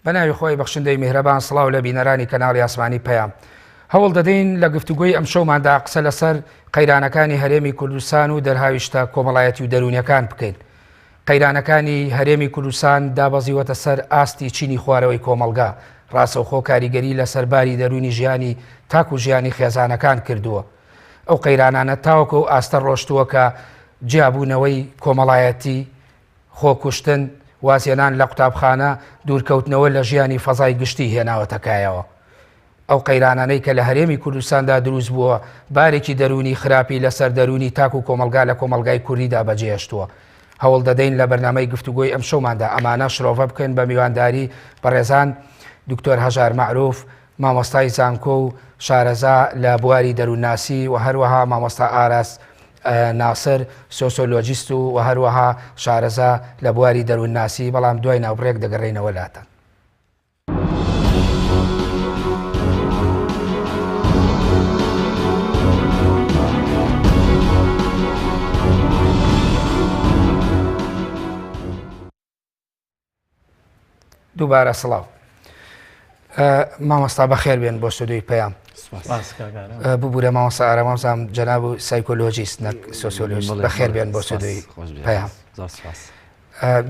بەناوی خۆی بەخشندەی میهرەبان سڵاو لە بینەرانی کەناڵی ئاسمانی پەیام هەوڵ دەدەین لە گفتوگۆی ئەم شەوماندا قسە لەسەر قەیرانەکانی هەرێمی کوردستان و دەرهاویشتە کۆمەڵایەتی و دەرونیەکان بکەین. قەیرانەکانی هەرێمی کوردستان دابەزیوەتە سەر ئاستی چینی خوارەوەی کۆمەلگا، ڕاستەوخۆ کاریگەری لە سەرباری دەرونی ژیانی تاک و ژیانی خێزانەکان کردووە. ئەو قەیرانانە تاوەکو و ئاستە ڕۆشتووە کە جیابوونەوەی کۆمەڵایەتی، خۆکوشتن، وازێنان لە قوتابخانە، دوورکەوتنەوە لە ژیانی فەزای گشتی هێناوەتەکایەوە. ئەو قەیرانانەی کە لە هەرێمی کوردستاندا دروست بووە بارێکی دەرونی خراپی لەسەر دەرونی تاک و کۆمەلگا لە کۆمەلگای کوردیدا بەجێهێشتووە. هەوڵ دەدەین لە بەرنامەی گفتوگۆی ئەم شەوماندا ئەمانە شرۆڤە بکەن بە میوانداری بەڕێزان دکتۆر هەژار مەعروف، مامۆستای زانکۆ و شارەزا لە بواری دەروونناسی و هەروەها مامۆستا ئاراس ناسر سۆسیۆلۆجیست و هەروەها شارەزا لە بواری دەروونناسی، بەڵام دوای ناوبڕێک دەگەڕێینەوە لاتەن. دووبارە سڵاو. مامۆستا بەخێر بێن بۆ ستودیۆی پەیام. ببوورە مامۆستا ئارامەزام جەناب و سایکۆلۆجیست نەک سۆسیۆلۆژیست، بەخێر بێن بۆ ستودیۆی پەیام.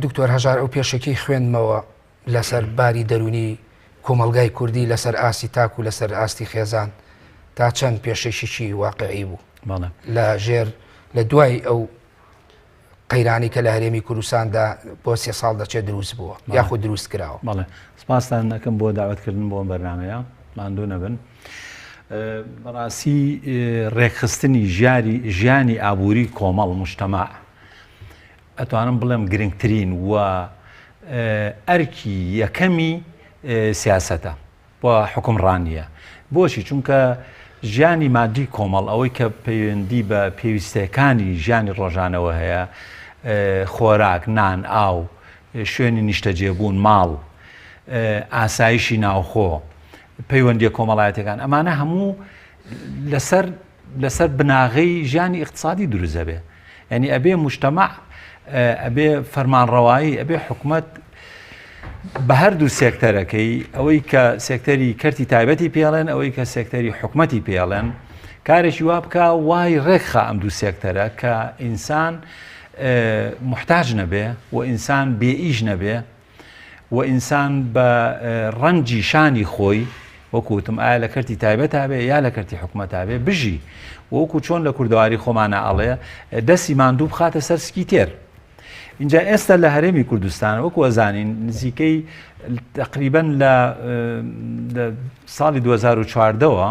دکتۆر هەژار، ئەو پێشەکەی خوێندمەوە لەسەر باری دەرونی کۆمەلگای کوردی لەسەر ئاستی تاک و لەسەر ئاستی خێزان تا چەند پێشەشیشی واقعی بوو لە ژێر لە دوای ئەو قەیرانی کە لە هەرێمی کوردستاندا بۆ 3 ساڵ دەچێت دروست بووە یاخود دروست کراوە. بەڵێ سپاسان دەکەم بۆ داوەتکردن بۆ بەرنامەیە، ماندوو نەبن. بەڕاستی ڕێکخستنی ژیانی ئابووری کۆمەڵ مجتەماع ئەتوانم بڵێم گرنگترین و ئەرکی یەکەمی سیاسەتە بۆ حکومڕانیە. بۆچی؟ چونکە ژیانی مادی کۆمەڵ ئەوەی کە پەیوەندی بە پێویستەکانی ژیانی ڕۆژانەوە هەیە، خۆراک، نان، ئاو، شوێنی نیشتەجێبوون، ماڵ، ئاسایشی ناوخۆ، پەیوەندی کۆمەڵایەتەکان، ئەمانە هەموو لەسەر بناغەی ژیانی اقتصادی دروست دەبێ. یعنی ئەبێ مجتەماع، ئەبێ فەرمانڕەوایی، ئەبێ حکومەت بە هەردوو سێکتەرەکەی، ئەوەی کە سێکتەری کەرتی تایبەتی پێڵێن، ئەوەی کە سێکتەری حکومەتی پێڵێن، کارێکی وا بکە وای ڕێکخە ئەم دوو سێکتەرە کە ئینسان محتاج نەبێ و ئینسان بێئیش نەبێ و ئینسان بە ڕەنجی شانی خۆی وەکوتم ئایا لە کەرتی تایبەت هەبێ یا لە کەرتی حکومەت هەبێ بژی، وەکو چۆن لە کوردەواری خۆمانە ئەڵێ دەستی ماندوو بخاتە سەر سکی تێر. اینجا ئێستا لە هەرێمی کوردستان وەکو ئەزانین نزیکەی تقریبەن لە ساڵی 2014ەوە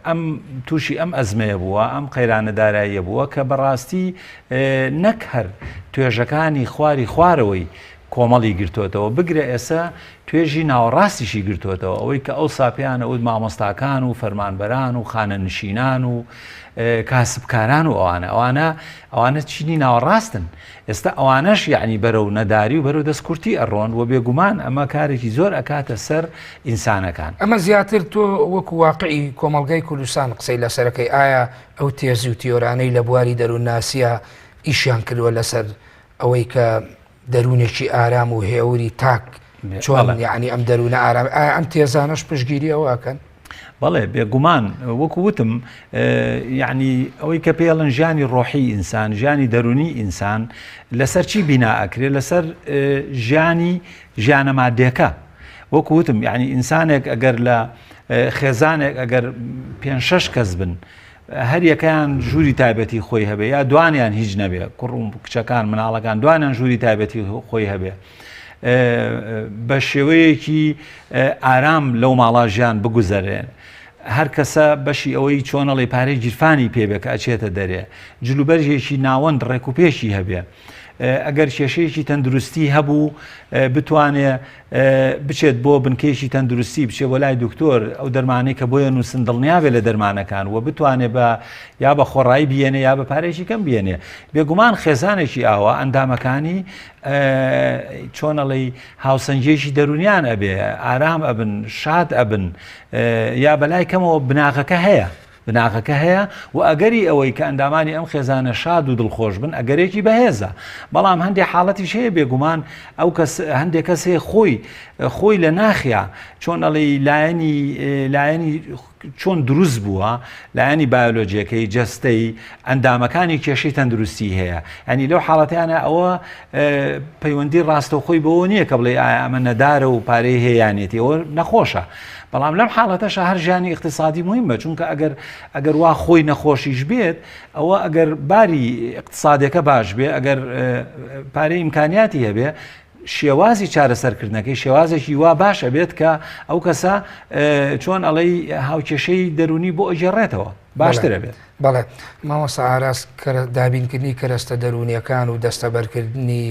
ئەم تووشی ئەم ئەزمەیە بووە، ئەم قەیرانە داراییە بووە کە بەڕاستی نەک هەر توێژەکانی خوارەوەی کۆمەڵی گرتوتەوە، بگرە ئێستا توێژی ناوەڕاستیشی گرتوتەوە، ئەوەی کە ئەو ساپیانە ئەو مامۆستاکان و فەرمانبەران و خانەنشینان و کاسبکاران و ئەوانە چینی ناوەڕاستن. ئێستا ئەوانەش یعنی بەرەو نەداری و بەرەو دەستکورتی ئەڕۆن و بێگومان ئەمە کارێکی زۆر ئەکاتە سەر ئینسانەکان. ئەمە زیاتر تۆ وەکو واقعی کۆمەلگای کوردستان قسەی لەسەرەکەی، ئایا ئەو تێزی و تیۆرانەی لە بواری دەروونناسیە ئیشیان کردووە لەسەر ئەوەی کە دەرونێکی ئارام و هێوری تاک چۆن یعنی ئەم دەروونە ئارام، ئایا ئەم تێزانەش پشتگیری ئەوەکەن؟ بەڵێ بێگومان وەکو وتم، یعنی ئەوەی کە پێڵن ژیانی ڕۆحی ئینسان، ژیانی دەرونی ئینسان لەسەر چی بینا ئەکرێت؟ لەسەر ژیانە مادیەکە. وەکو وتم یعنی ئینسانێک ئەگەر لە خێزانێک ئەگەر 5-6 کەس بن، هەر یەکەیان ژووری تایبەتی خۆی هەبێ یا دوانیان هیچ نەبێ، کوڕ و کچەکان مناڵەکان دوانیان ژووری تایبەتی خۆی هەبێ، بە شێوەیەکی ئارام لەو ماڵا ژیان بگوزارێن، هەر کەسە بەشی ئەوەی چۆنەڵی پارەی گیرفانی پێبێ کە ئەچێتە دەرێ، جلوبەرژێکی ناوەند ڕێکوپێشی هەبێ، ئەگەر کێشەیەکی تەندروستی هەبوو بتوانێ بچێت بۆ بنکەیەکی تەندروستی، بچێ بۆ لای دکتۆر، ئەو دەرمانەی کە بۆیە نووسن دڵنیابێ لە دەرمانەکان و بتوانێ بە یا بە خۆڕایی بێنێ یا بە پارێکی کەم بێنێ. بێگومان خێزانێکی ئاوە ئەندامەکانی چۆنەڵی هاوسەنجێکی دەرونیان ئەبێ، ئارام ئەبن، شاد ئەبن، یا بەلای کەمەوە بناغەکە هەیە. بناغەکە هەیە و ئەگەری ئەوەی کە ئەندامانی ئەم خێزانە شاد و دڵخۆش بن ئەگەرێکی بەهێزە بەڵام هەندێک حاڵەتیش هەیە بێگومان ئەو هەندێک کەس هەیە خۆی لە ناخیا چۆن ئەڵێ لایەنی چۆن دروست بووە لایەنی بایۆلۆجیەکەی جەستەی ئەندامەکانی کێشەی تەندروستی هەیە ئەنی لەو حاڵەتیانە ئەوە پەیوەندی ڕاستەوخۆی بەوە نییە کە بڵێ ئایا ئەمە نەدارە و پارەی هەیەیانێتی ئەوە نەخۆشە بەڵام لەم حاڵەتەشە هەر ژیانی اقتصادی مهمە چونکە ئەگەر وا خۆی نەخۆشیش بێت ئەوە ئەگەر باری اقتصادەکە باش بێ ئەگەر پارەی ئیمکانیاتی هەبێ شێوازی چارەسەرکردنەکەی شێوازێکی وا باشە بێت کە ئەو کەسە چۆن ئەڵەی هاوکێشەی دەرونی بۆ ئەجێڕێتەوە باشترە بێت. بەڵێ مامۆستا ئاراس دابینکردنی کەرەستە دەرونیەکان و دەستەبەرکردنی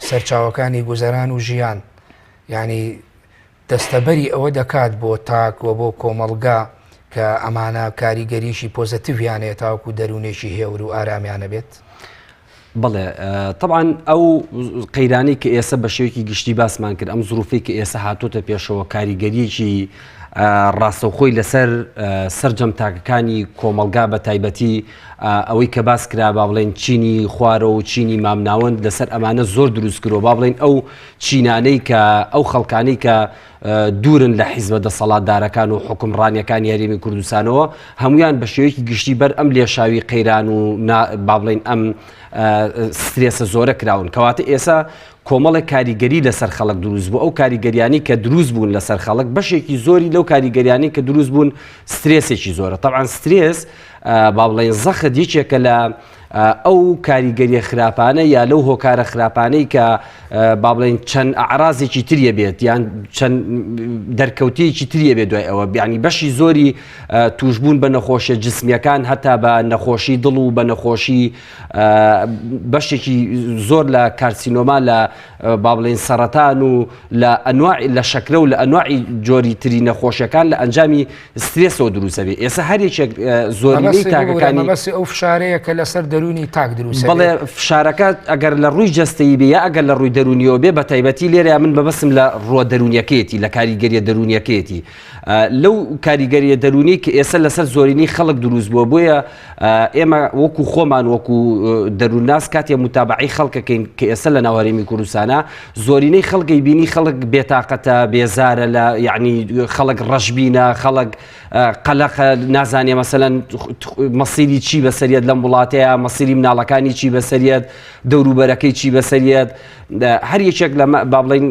سەرچاوەکانی گوزەران و ژیان ینی دەستەبەری ئەوە دەکات بۆ تاک و بۆ کۆمەڵگا کە ئەمانە کاریگەریشی پۆزتیڤیانێت تاوکو دەرونێکی هێور و ئارامیانە بێت. بەڵێ طبعاً ئەو قەیرانی کە ئێستا بە شێوەیەکی گشتی باسمان کرد ئەم زروفی کە ئێستا هاتوۆتە پێشەوە کاریگەریەکی ڕاستەوخۆی لەسەر سەرجەم تاکەکانی کۆمەلگا بە تایبەتی ئەوەی کە باس کرا با بڵێن چینی خوارە و چینی مامناوەند لەسەر ئەمانە زۆر دروست کرۆ با بڵێن ئەو چینانەی کە ئەو خەڵکانەی کە دوورن لە حیزبە دەسەڵاتدارەکان و حکومڕانیەکانی هەرێمی کوردستانەوە هەمویان بە شێوەیەکی گشتی بەر ئەم لێشاوی قەیران و با بڵێن ئەم سترێسە زۆرە کراون کەواتە ئێستا کۆمەڵێک کاریگەری لەسەر خەڵک دروست بوو ئەو کاریگەریانی کە دروست بوون لەسەر خەڵک بەشێکی زۆری لەو کاریگەریانی کە دروست بوون سترێسێکی زۆرە طبعاً سترێس با بڵێن زەخت یەکێکە لە ئەو کاریگەریە خراپانە یا لەو هۆکارە خراپانەی کە با بڵێن چەند ئەعرازێکی تریە بێت یان چەند دەرکەوتەیەکی تریە بێت دوای ئەوە بیانی بەشی زۆری توشبوون بە نەخۆشیە جسمیەکان هەتا بە نەخۆشی دڵ و بە نەخۆشی بەشێکی زۆر لە کارسینۆما لە با بڵێن سەرەتان و لە ئەنواع لە شەکرە و لە ئەنواعی جۆری تری نەخۆشیەکان لە ئەنجامی سترێسەوە دروستە بێت ئێستا هەرێکێک زۆرینەی تاکەکانی بەسی ئەو فشارەیە کە لەسەر دەرونی تاک دروست بەڵێ فشارەکە ئەگەر لە ڕووی جەستەیی بێ یا ئەگەر لە ڕووی دەرونیەوە بێ بە تایبەتی لێرە من بەبەسم لە ڕۆ دەرونیەکەیەتی لە کاریگەریە دەرونیەکەیەتی لەو کاریگەریە دەرونی کە ئێستا لەسەر زۆرینی خەڵک دروست بووە بۆیە ئێمە وەکو خۆمان وەکو دەروونناس کاتێ متابعی خەڵکەکەین کە ئێستا لە ناوەڕێمی کوردستانە زۆرینەی خەڵکی بینی خەڵک بێتاقەتە بێزارە لە یعنی خەڵک ڕەشبینە خەڵک قەلەقە نازانێ مەسەلەن مەسیری چی بەسەریەت لەم وڵاتەیە مەسیری مناڵەکانی چی بەسەریەت دەوروبەرەکەی چی بەسەریەت هەر یەکێک با بڵێن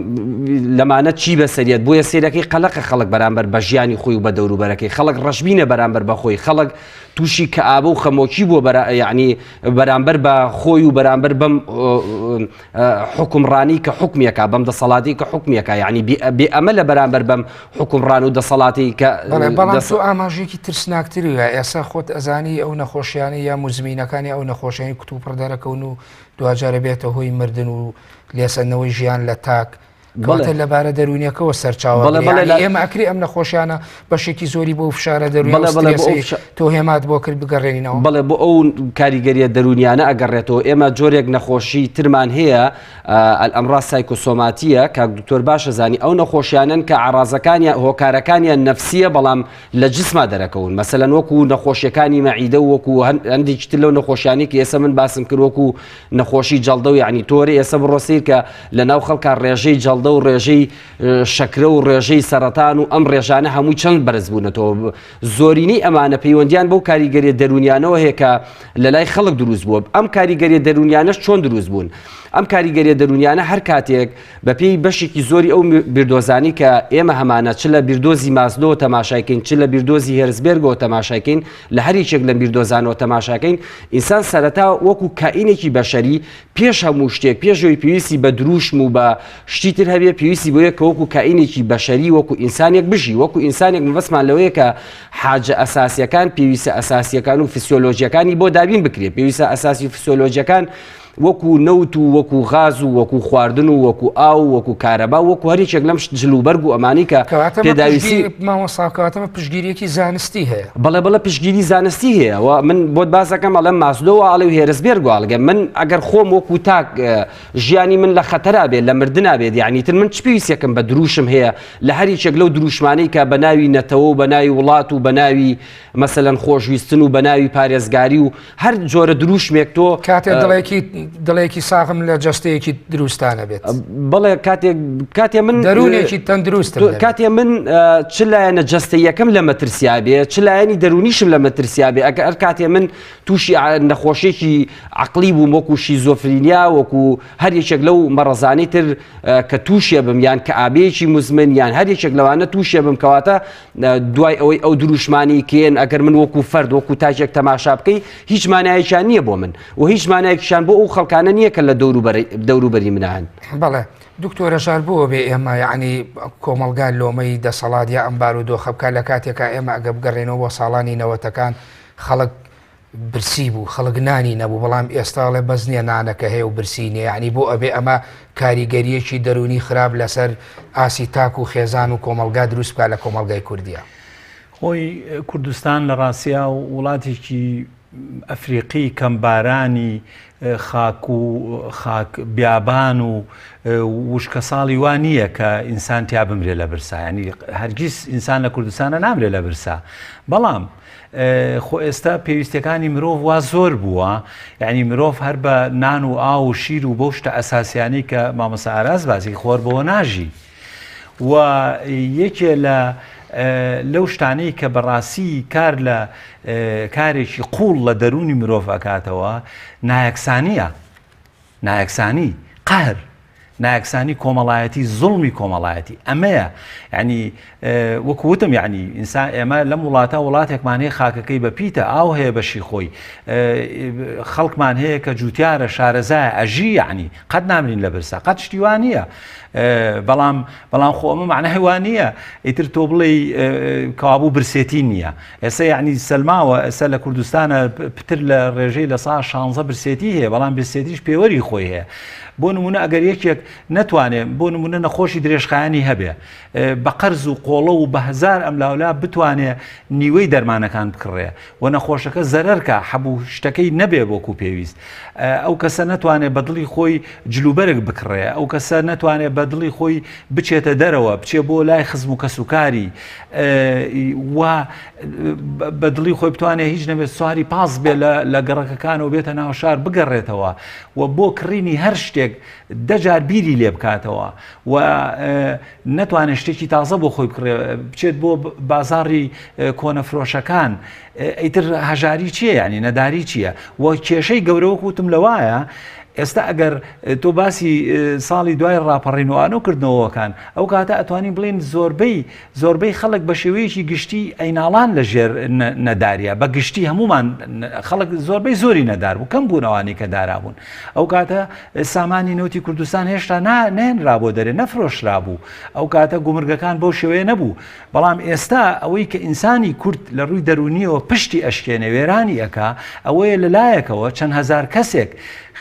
لەمانە چی بەسەریەت بۆیە سێرەکەی قەلەقە خەڵک بەرامبەر بە ژیانی خۆی و بە دەوروبەرەکەی خەڵک ڕەشبینە بەرامبەر بە خۆی خەڵک تووشی کە ئابە و خەمۆکی بۆ یعنی بەرامبەر بە خۆی و بەرامبەر بەم حکومڕانی کە حکومیەکە بەم دەسەڵاتی کە حکومیەکە یعنی بێ ئەمە لە بەرامبەر بەم حکومڕان و دەسەڵاتی کە بەڵام تۆ ئاماژێکی ترسناکتری وە ئێستا خۆت ئەزانی ئەو نەخۆشیانی یا مزمینەکانی ئەو نەخۆشیانی کتوپڕ دەرەکەون و دوجارە بێتە هۆی مردن و لێسەنەوەی ژیان لە تاک کەواتە لەبارە دەرونیەکەەوە سەرچاوە ئێمە ئەکری ئەم نەخۆشیانە بەشێکی زۆری بۆ فشارە دەرونی تۆ هێمات بۆ کرد بگەڕێنینەوە بەڵێ بۆ ئەو کاریگەریە دەرونیانە ئەگەڕێتەوە ئێمە جۆرێک نەخۆشی ترمان هەیە ئەمڕا سایکۆسۆماتیە کە دکتۆر باشە زانی ئەو نەخۆشیانن کە عرازەکانی هۆکارەکانیان نەفسیە بەڵام لە جسما دەرەکەون مەسەلەن وەکو نەخۆشیەکانی مەعیدە و وەکو هەندێکی تر لەو نەخۆشیانی کە ئێستا من باسم کرد وەکو نەخۆشی جەڵدە و یعنی تۆرە ئێستا بڕۆسیر کە لە ناو خەڵکا ڕێژەی جەڵدە و ڕێژەی شەکرە و ڕێژەی سەرەتان و ئەم ڕێژانە هەمووی چەند بەرز بوونەتەوە زۆرینەی ئەمانە پەیوەندیان بەو کاریگەریە دەرونیانەوە هەیە کە لە لای خەڵک دروست بووە ئەم کاریگەریە دەرونیانەش چۆن دروست بوون ئەم کاریگەریە دەرونیانە هەر کاتێک بەپێی بەشێکی زۆری ئەو بیردۆزانی کە ئێمە هەمانە چ لە بیردۆزی ماسلۆ تەماشایکەین چ لە بیردۆزی هێرزبێرگەوە تەماشایکەین لە هەر یەکێک لە بیردۆزانەوە تەماشاکەین ئینسان سەرەتا وەکو کائینێکی بەشەری پێش هەموو شتێک پێشەوەی پێویستی بە دروشم و بە شتی تر هەبێ پێویستی بۆیە کە وەکو کائینێکی بەشەری وەکو ئینسانێک بژی وەکو ئینسانێک مەبەستمان لەوەیە کە حاجە ئەساسیەکان پێویستە ئەساسیەکان و فسیۆلۆژیەکانی بۆ دابین بکرێت پێویستە ئەساسی فسیۆلۆژیەکان وەکو نەوت و وەکو غاز و وەکو خواردن و وەکو ئاو وەکو کارەبا وەکو هەریچێک لەم جلوبەرگ و ئەمانی کە پێداویستی ماوەساکاتەمە پشتگیریەکی زانستی هەیە بەڵێ پشتگیری زانستی هەیە و من بۆت باسەکەم ئەڵێم ماسلۆ ئاڵێ و هێرسبێر گواڵگە من ئەگەر خۆم وەکو تاک ژیانی من لە خەتەرا بێت لە مردنا بێت یعنی تر من چ پێویستێکم بە دروشم هەیە لە هەریچێک لەو دروشمانەی کە بە ناوی نەتەوە و بە ناوی وڵات و بە ناوی مەسەلەن خۆشویستن و بە ناوی پارێزگاری و هەر جۆرە دروشمێک تۆ کاتێ دڵێکی ساغم لە جەستەیەکی دروستانە بێت بڵێ کاتێ من دەرونێکی تەندروست کاتێ من چ لایەنە جەستە یەکەم لە مەترسیا بێ چ لایەنی دەرونیشم لە مەترسیا بێ ئەگەر کاتێ من تووشی نەخۆشیێکی عقلی بووم وەکو شیزۆفرینیا وەکو هەر یەکێک لەو مەڕەزانەی تر کە تووشێ بم یان کە ئابەیەکی مزمن یان هەر یەکێک لەوانە تووشێ بم کەواتە دوای ئەوەی ئەو دروشمانی کێن ئەگەر من وەکو فەرد وەکو تاجێک تەماشا بکەی هیچ مانایەکیان نییە بۆ من و هیچ مانایەکیشان بۆ ئەو خەڵکانە نییە کە لە دەوروبەری منە هەن. بەڵێ دکتۆرە ژار بۆ بێ ئێمە یعنی کۆمەلگان لۆمەی دەسەڵات یا ئەمبار و دۆخە بکات لە کاتێکە ئێمە ئەگە بگەڕێنەوە بۆ ساڵانی نەوەتەکان خەڵک برسی بوو خەڵک نانی نەبوو بەڵام ئێستاڵێ بەس نییە نانەکە هەیە و برسی نیە یعنی بۆ ئەبێ ئەمە کاریگەریەکی دەرونی خراپ لەسەر ئاسی تاک و خێزان و کۆمەلگا دروست بکات لە کۆمەلگای کوردیە. خۆی کوردستان لە ڕاستیا و وڵاتێکی ئەفریقی کەمبارانی خاک بیابان و وشکە ساڵی وان نییە کە ئینسان تیا بمرێ لە برسا ینی هەرگیز ئینسان لە کوردستانە نامرێت لە برسا بەڵام خۆ ئێستا پێویستەکانی مرۆڤ وا زۆر بووە یعنی مرۆڤ هەر بە نان و ئاو و شیر و بەو شتە ئەساسیانی کە مامۆستا ئاراس باسی خۆر بەوە ناژی و یەکێ لەو شتانەی کە بەڕاستی کار لە کارێکی قوڵ لە دەرونی مرۆڤ ئەکاتەوە نایەکسانی قەهر نایەکسانی کۆمەڵایەتی زوڵمی کۆمەڵایەتی ئەمەیە ینی وەکوتم یعنی ئینسان ئێمە لەم وڵاتە وڵاتێکمان هەیە خاکەکەی بە پیتە ئاو هەیە بەشی خۆی خەڵکمان هەیە کە جوتیارە شارەزایە ئەژی یعنی قەت نامرین لە برسا قەت شتیوانە بەڵام خۆ ئەمە معنە هەیوانیە ئیتر تۆ بڵێ کەوابوو برسێتی نییە ئێستا یعنی سەلماوە ئێستا لە کوردستانە پتر لە ڕێژەی لە سا 16 برسێتی هەیە بەڵام برسێتیش پێوەری خۆی هەیە بۆ نمونە ئەگەر یەکێک نەتوانێت بۆ نمونە نەخۆشی درێژخایانی هەبێ بە قەرز و قۆڵە و بە هزار ئەملاولا بتوانێت نیوەی دەرمانەکان بکڕێ و نەخۆشەکە زەرەرکە هەبوو شتەکەی نەبێ بۆکو پێویست ئەو کەسە نەتوانێت بە دڵی خۆی جلوبەرگ بکڕێ ئەو کەسە نەتوانێت بە دڵی خۆی بچێتە دەرەوە بچێ بۆ لای خزم و کەسوکاری و بە دڵی خۆی بتوانێت هیچ نەبێت سواری پاس بێ لە گەڕەکەکان و بێتە ناو شار بگەڕێتەوە و بۆ کڕینی هەر شتێک دەجار بیری لێ بکاتەوە و نەتوانێت شتێکی تازە بۆ خۆی بکڕێ بچێت بۆ بازاڕی کۆنەفرۆشەکان ئیتر هەژاری چییە ینی نەداری چییە و کێشەی گەورەوە کوتم لەوایە ئێستا ئەگەر تۆ باسی ساڵی دوای ڕاپەڕینەوەوان و کردنەوەکان ئەو کاتە ئەتوانین بڵێن زۆربەی خەڵک بە شێوەیەکی گشتی ئەیناڵان لە ژێر نەداریە بە گشتی هەمومان خەڵک زۆربەی زۆری نەدار بوو کەم بوونەوانی کە دارابوون ئەو کاتە سامانی نەوتی کوردستان هێشتا نێنرا بۆ دەرێ نەفرۆشرا بوو ئەو کاتە گومرگەکان بەو شێوەیە نەبوو بەڵام ئێستا ئەوەی کە ئینسانی کورد لە ڕووی دەرونیەوە پشتی ئەشکێنێ وێرانی ئەکا ئەوەیە لەلایەکەوە چەند هەزار کەسێک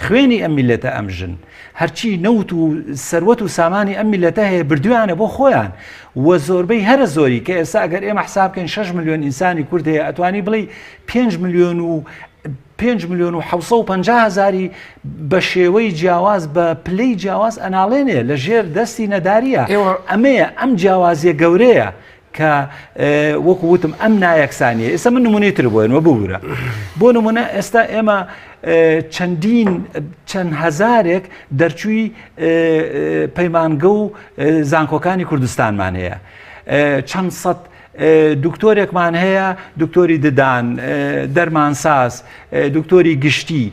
خوێنی ئەم میلەتە ئەمژن هەرچی نەوت و سەروەت و سامانی ئەم میلەتە هەیە بردویانە بۆ خۆیان و زۆربەی هەرە زۆری کە ئێستا ئەگەر ئێمە حسابکەین 6 ملیۆن ئینسانی کورد هەیە ئەتوانی بڵێ 5 ملیۆن و 750,000 بە شێوەی جیاواز بە پلەی جیاواز ئەناڵێنێ لە ژێر دەستی نەداریە ئەمەیە ئەم جیاوازیە گەورەیە کە وەکو وتم ئەم نایەکسانیە ئێستا من نمونەیەتر بۆێنەوە ببوورە بۆ نمونە ئێستا ئێمە چەند هەزارێک دەرچووی پەیمانگە و زانکۆکانی کوردستانمان هەیە چەند سەد دکتۆرێکمان هەیە دکتۆری ددان دەرمانساز دکتۆری گشتی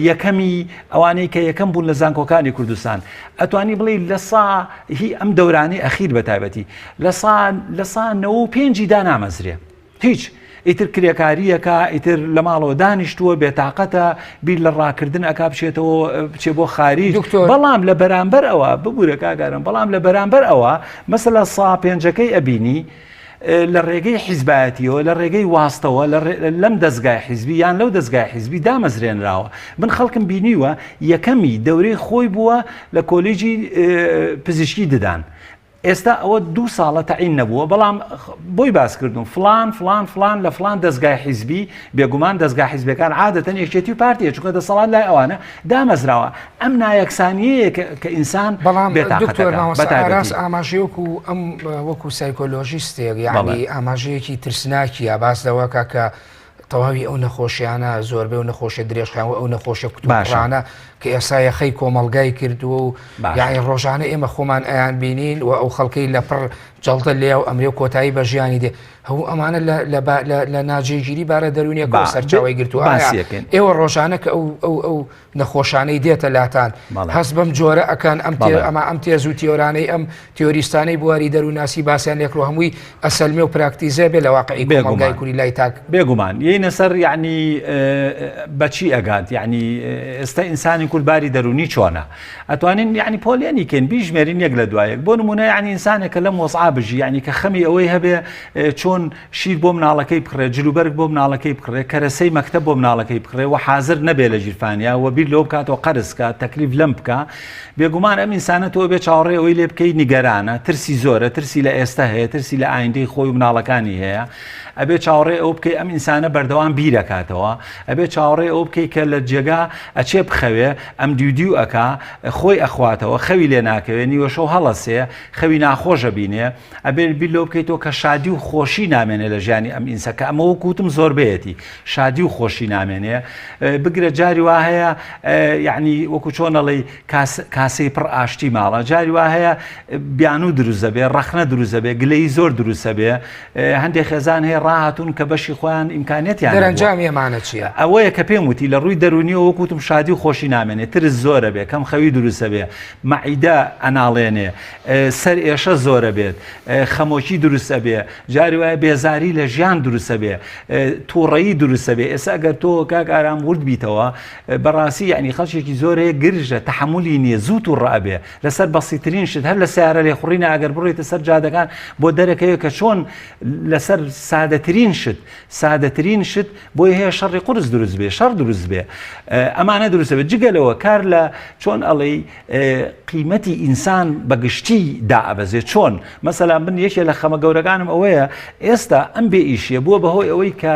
یەکەمی ئەوانەی کە یەکەم بوون لە زانکۆکانی کوردستان ئەتوانی بڵێ لە سا هی ئەم دەورانەی ئەخیر بە تایبەتی لە سا 95 دانامەزرێ هیچ ئیتر کرێکاریەکە ئیتر لە ماڵەوە دانیشتووە بێتاقەتە بیر لە ڕاکردن ئەکا بچێت بۆ خاریج بەڵام لە بەرامبەر ئەوە ببوورە کاگارم بەڵام لە بەرامبەر ئەوە مەسەلە سا پێنجەکەی ئەبینی لە ڕێگەی حیزبایەتیەوە لە ڕێگەی واستەوە لەم دەستگای حیزبی یان لەو دەستگای حیزبی دامەزرێنراوە من خەڵکم بینیوە یەکەمی دەورەی خۆی بووە لە کۆلیجی پزیشکی ددان. ئێستا ئەوە 2 ساڵە تەعین نەبووە بەڵام بۆی باسکردم فلان لە فلان دەستگای حیزبی بێگومان دەستگای حیزبەکان عادەتەن یەکێتی و پارتیە چونکە دەسەڵات لای ئەوانە دامەزراوە ئەم نایەکسانیەیە کە ئینسان بەڵام دکتۆر ئاراس ئاماژەیەکو ئەم وەکو سایکۆلۆژیستێک یعنی ئاماژەیەکی ترسناکی یا باس دەوەکە کە تەواوی ئەو نەخۆشیانە زۆربەی و نەخۆشە درێژخانەوە ئەو نەخۆشە کوتوڕانە کە ئێستا یەخەی کۆمەڵگای کردووە و یاعی ڕۆژانە ئێمە خۆمان ئەیان بینین و ئەو خەڵکەی لە پڕ جەڵتە لێ و ئەمرێ کۆتایی بە ژیانی دێ هەوو ئەمانە لە ناجێگیری بارە دەرونیەکە سەرچاوی گرتووە ئێوە ڕۆژانە کە ئەو نەخۆشانەی دێتە لاتان هەست بەم جۆرە ئەکەن ئەم تێز و تیۆرانەی ئەم تیۆریستانەی بواری دەروناسی باسییان لێکڕۆ هەمووی ئەسەلمێ و پراکتیزە بێ لە واقعی کۆمەڵگای کوری لای تاک بێگومان یەینە سەر یعنی بەچی ئەگات یعنی ئێستا ئینسانی کورباری دەرونی چۆنە ئەتوانین یعنی پۆلیێنیکەن بیژمێرین یەک لە دوایەک بۆ نمونە یعنی ئینسانێکە لەم وەسعا بژی یعنی کە خەمی ئەوەی هەبێ چۆن شیر بۆ مناڵەکەی بکڕێ جلوبەرگ بۆ مناڵەکەی بکڕێ کەرەسەی مەکتەب بۆ مناڵەکەی بکڕێ و حاضر نەبێ لە ژیرفانیا و بیر لەوە بکاتەوە قەرزکە تەکلیف لەم بکە بێگومان ئەم ئینسانە تۆ بێ چاوەڕێ ئەوەی لێ بکەی نیگەرانە ترسی زۆرە ترسی لە ئێستا هەیە ترسی لە ئایندەی خۆی و مناڵەکانی هەیە ئەبێ چاوەڕێ ئەو بکەی ئەم ئینسانە بەردەوام بیرەکاتەوە ئەبێ چاوەڕێ ئەو بکەی کە لە جێگا ئەچێ بخەوێ ئەم دیودی و ئەکا خۆی ئەخواتەوە خەوی لێ ناکەوێت نیوەشە و هەڵەسێ خەوی ناخۆشە بینێ ئەبێ بیر لەو بکەیتەوە کە شادی و خۆشی نامێنێ لە ژیانی ئەم ئینسەکە ئەمەوە کوتم زۆر بێتی شادی و خۆشی نامێنێ بگرە جاری وا هەیە یعنی وەکو چۆنەڵی کاسەی پڕ ئاشتی ماڵە جاری وا هەیە بیانوو دروزە بێ ڕەخنە دروزە بێ گلەی زۆر دروسە بێ هەندێک خێزان هەیە ڕاهاتون کە بەشی خۆیان ئیمکانێتیان دەرەنجامی ئەمانە چییە؟ ئەوەیە کە پێم وتی لە ڕووی دەرونیەوە وەکوتم شادی و خۆشی نامێنێت ترس زۆرە بێ کەم خەوی دروسە بێ مەعیدە ئەناڵێنێ سەر ئێشە زۆرە بێت خەمۆکی دروسە بێ جاری وایە بێزاری لە ژیان دروسە بێ تووڕەیی دروسە بێ ئێستا ئەگەر تۆ کاک ئارام ورد بیتەوە بەڕاستی یعنی خەڵکێکی زۆرەیە گرژە تەحملی نییە زوو و ڕابێ لەسەر بەسیترین شت هەر لە سیارە لێ خوڕینە ئەگەر بڕێتە سەر جادەکان بۆ دەرەکەوێت کە چۆن لەسەر سادەترین شت بۆی هەیە شەڕی قورس دروست بێ شەڕ دروست بێ ئەمانە دروستە بێت جگەلەوە کار لە چۆن ئەڵێ قیمەتی ئینسان بەگشتی دائەبەزێت چۆن مەسەلا من یەکێ لە خەمە گەورەکانم ئەوەیە ئێستا ئەم بێ ئیشیە بووە بەهۆی ئەوەی کە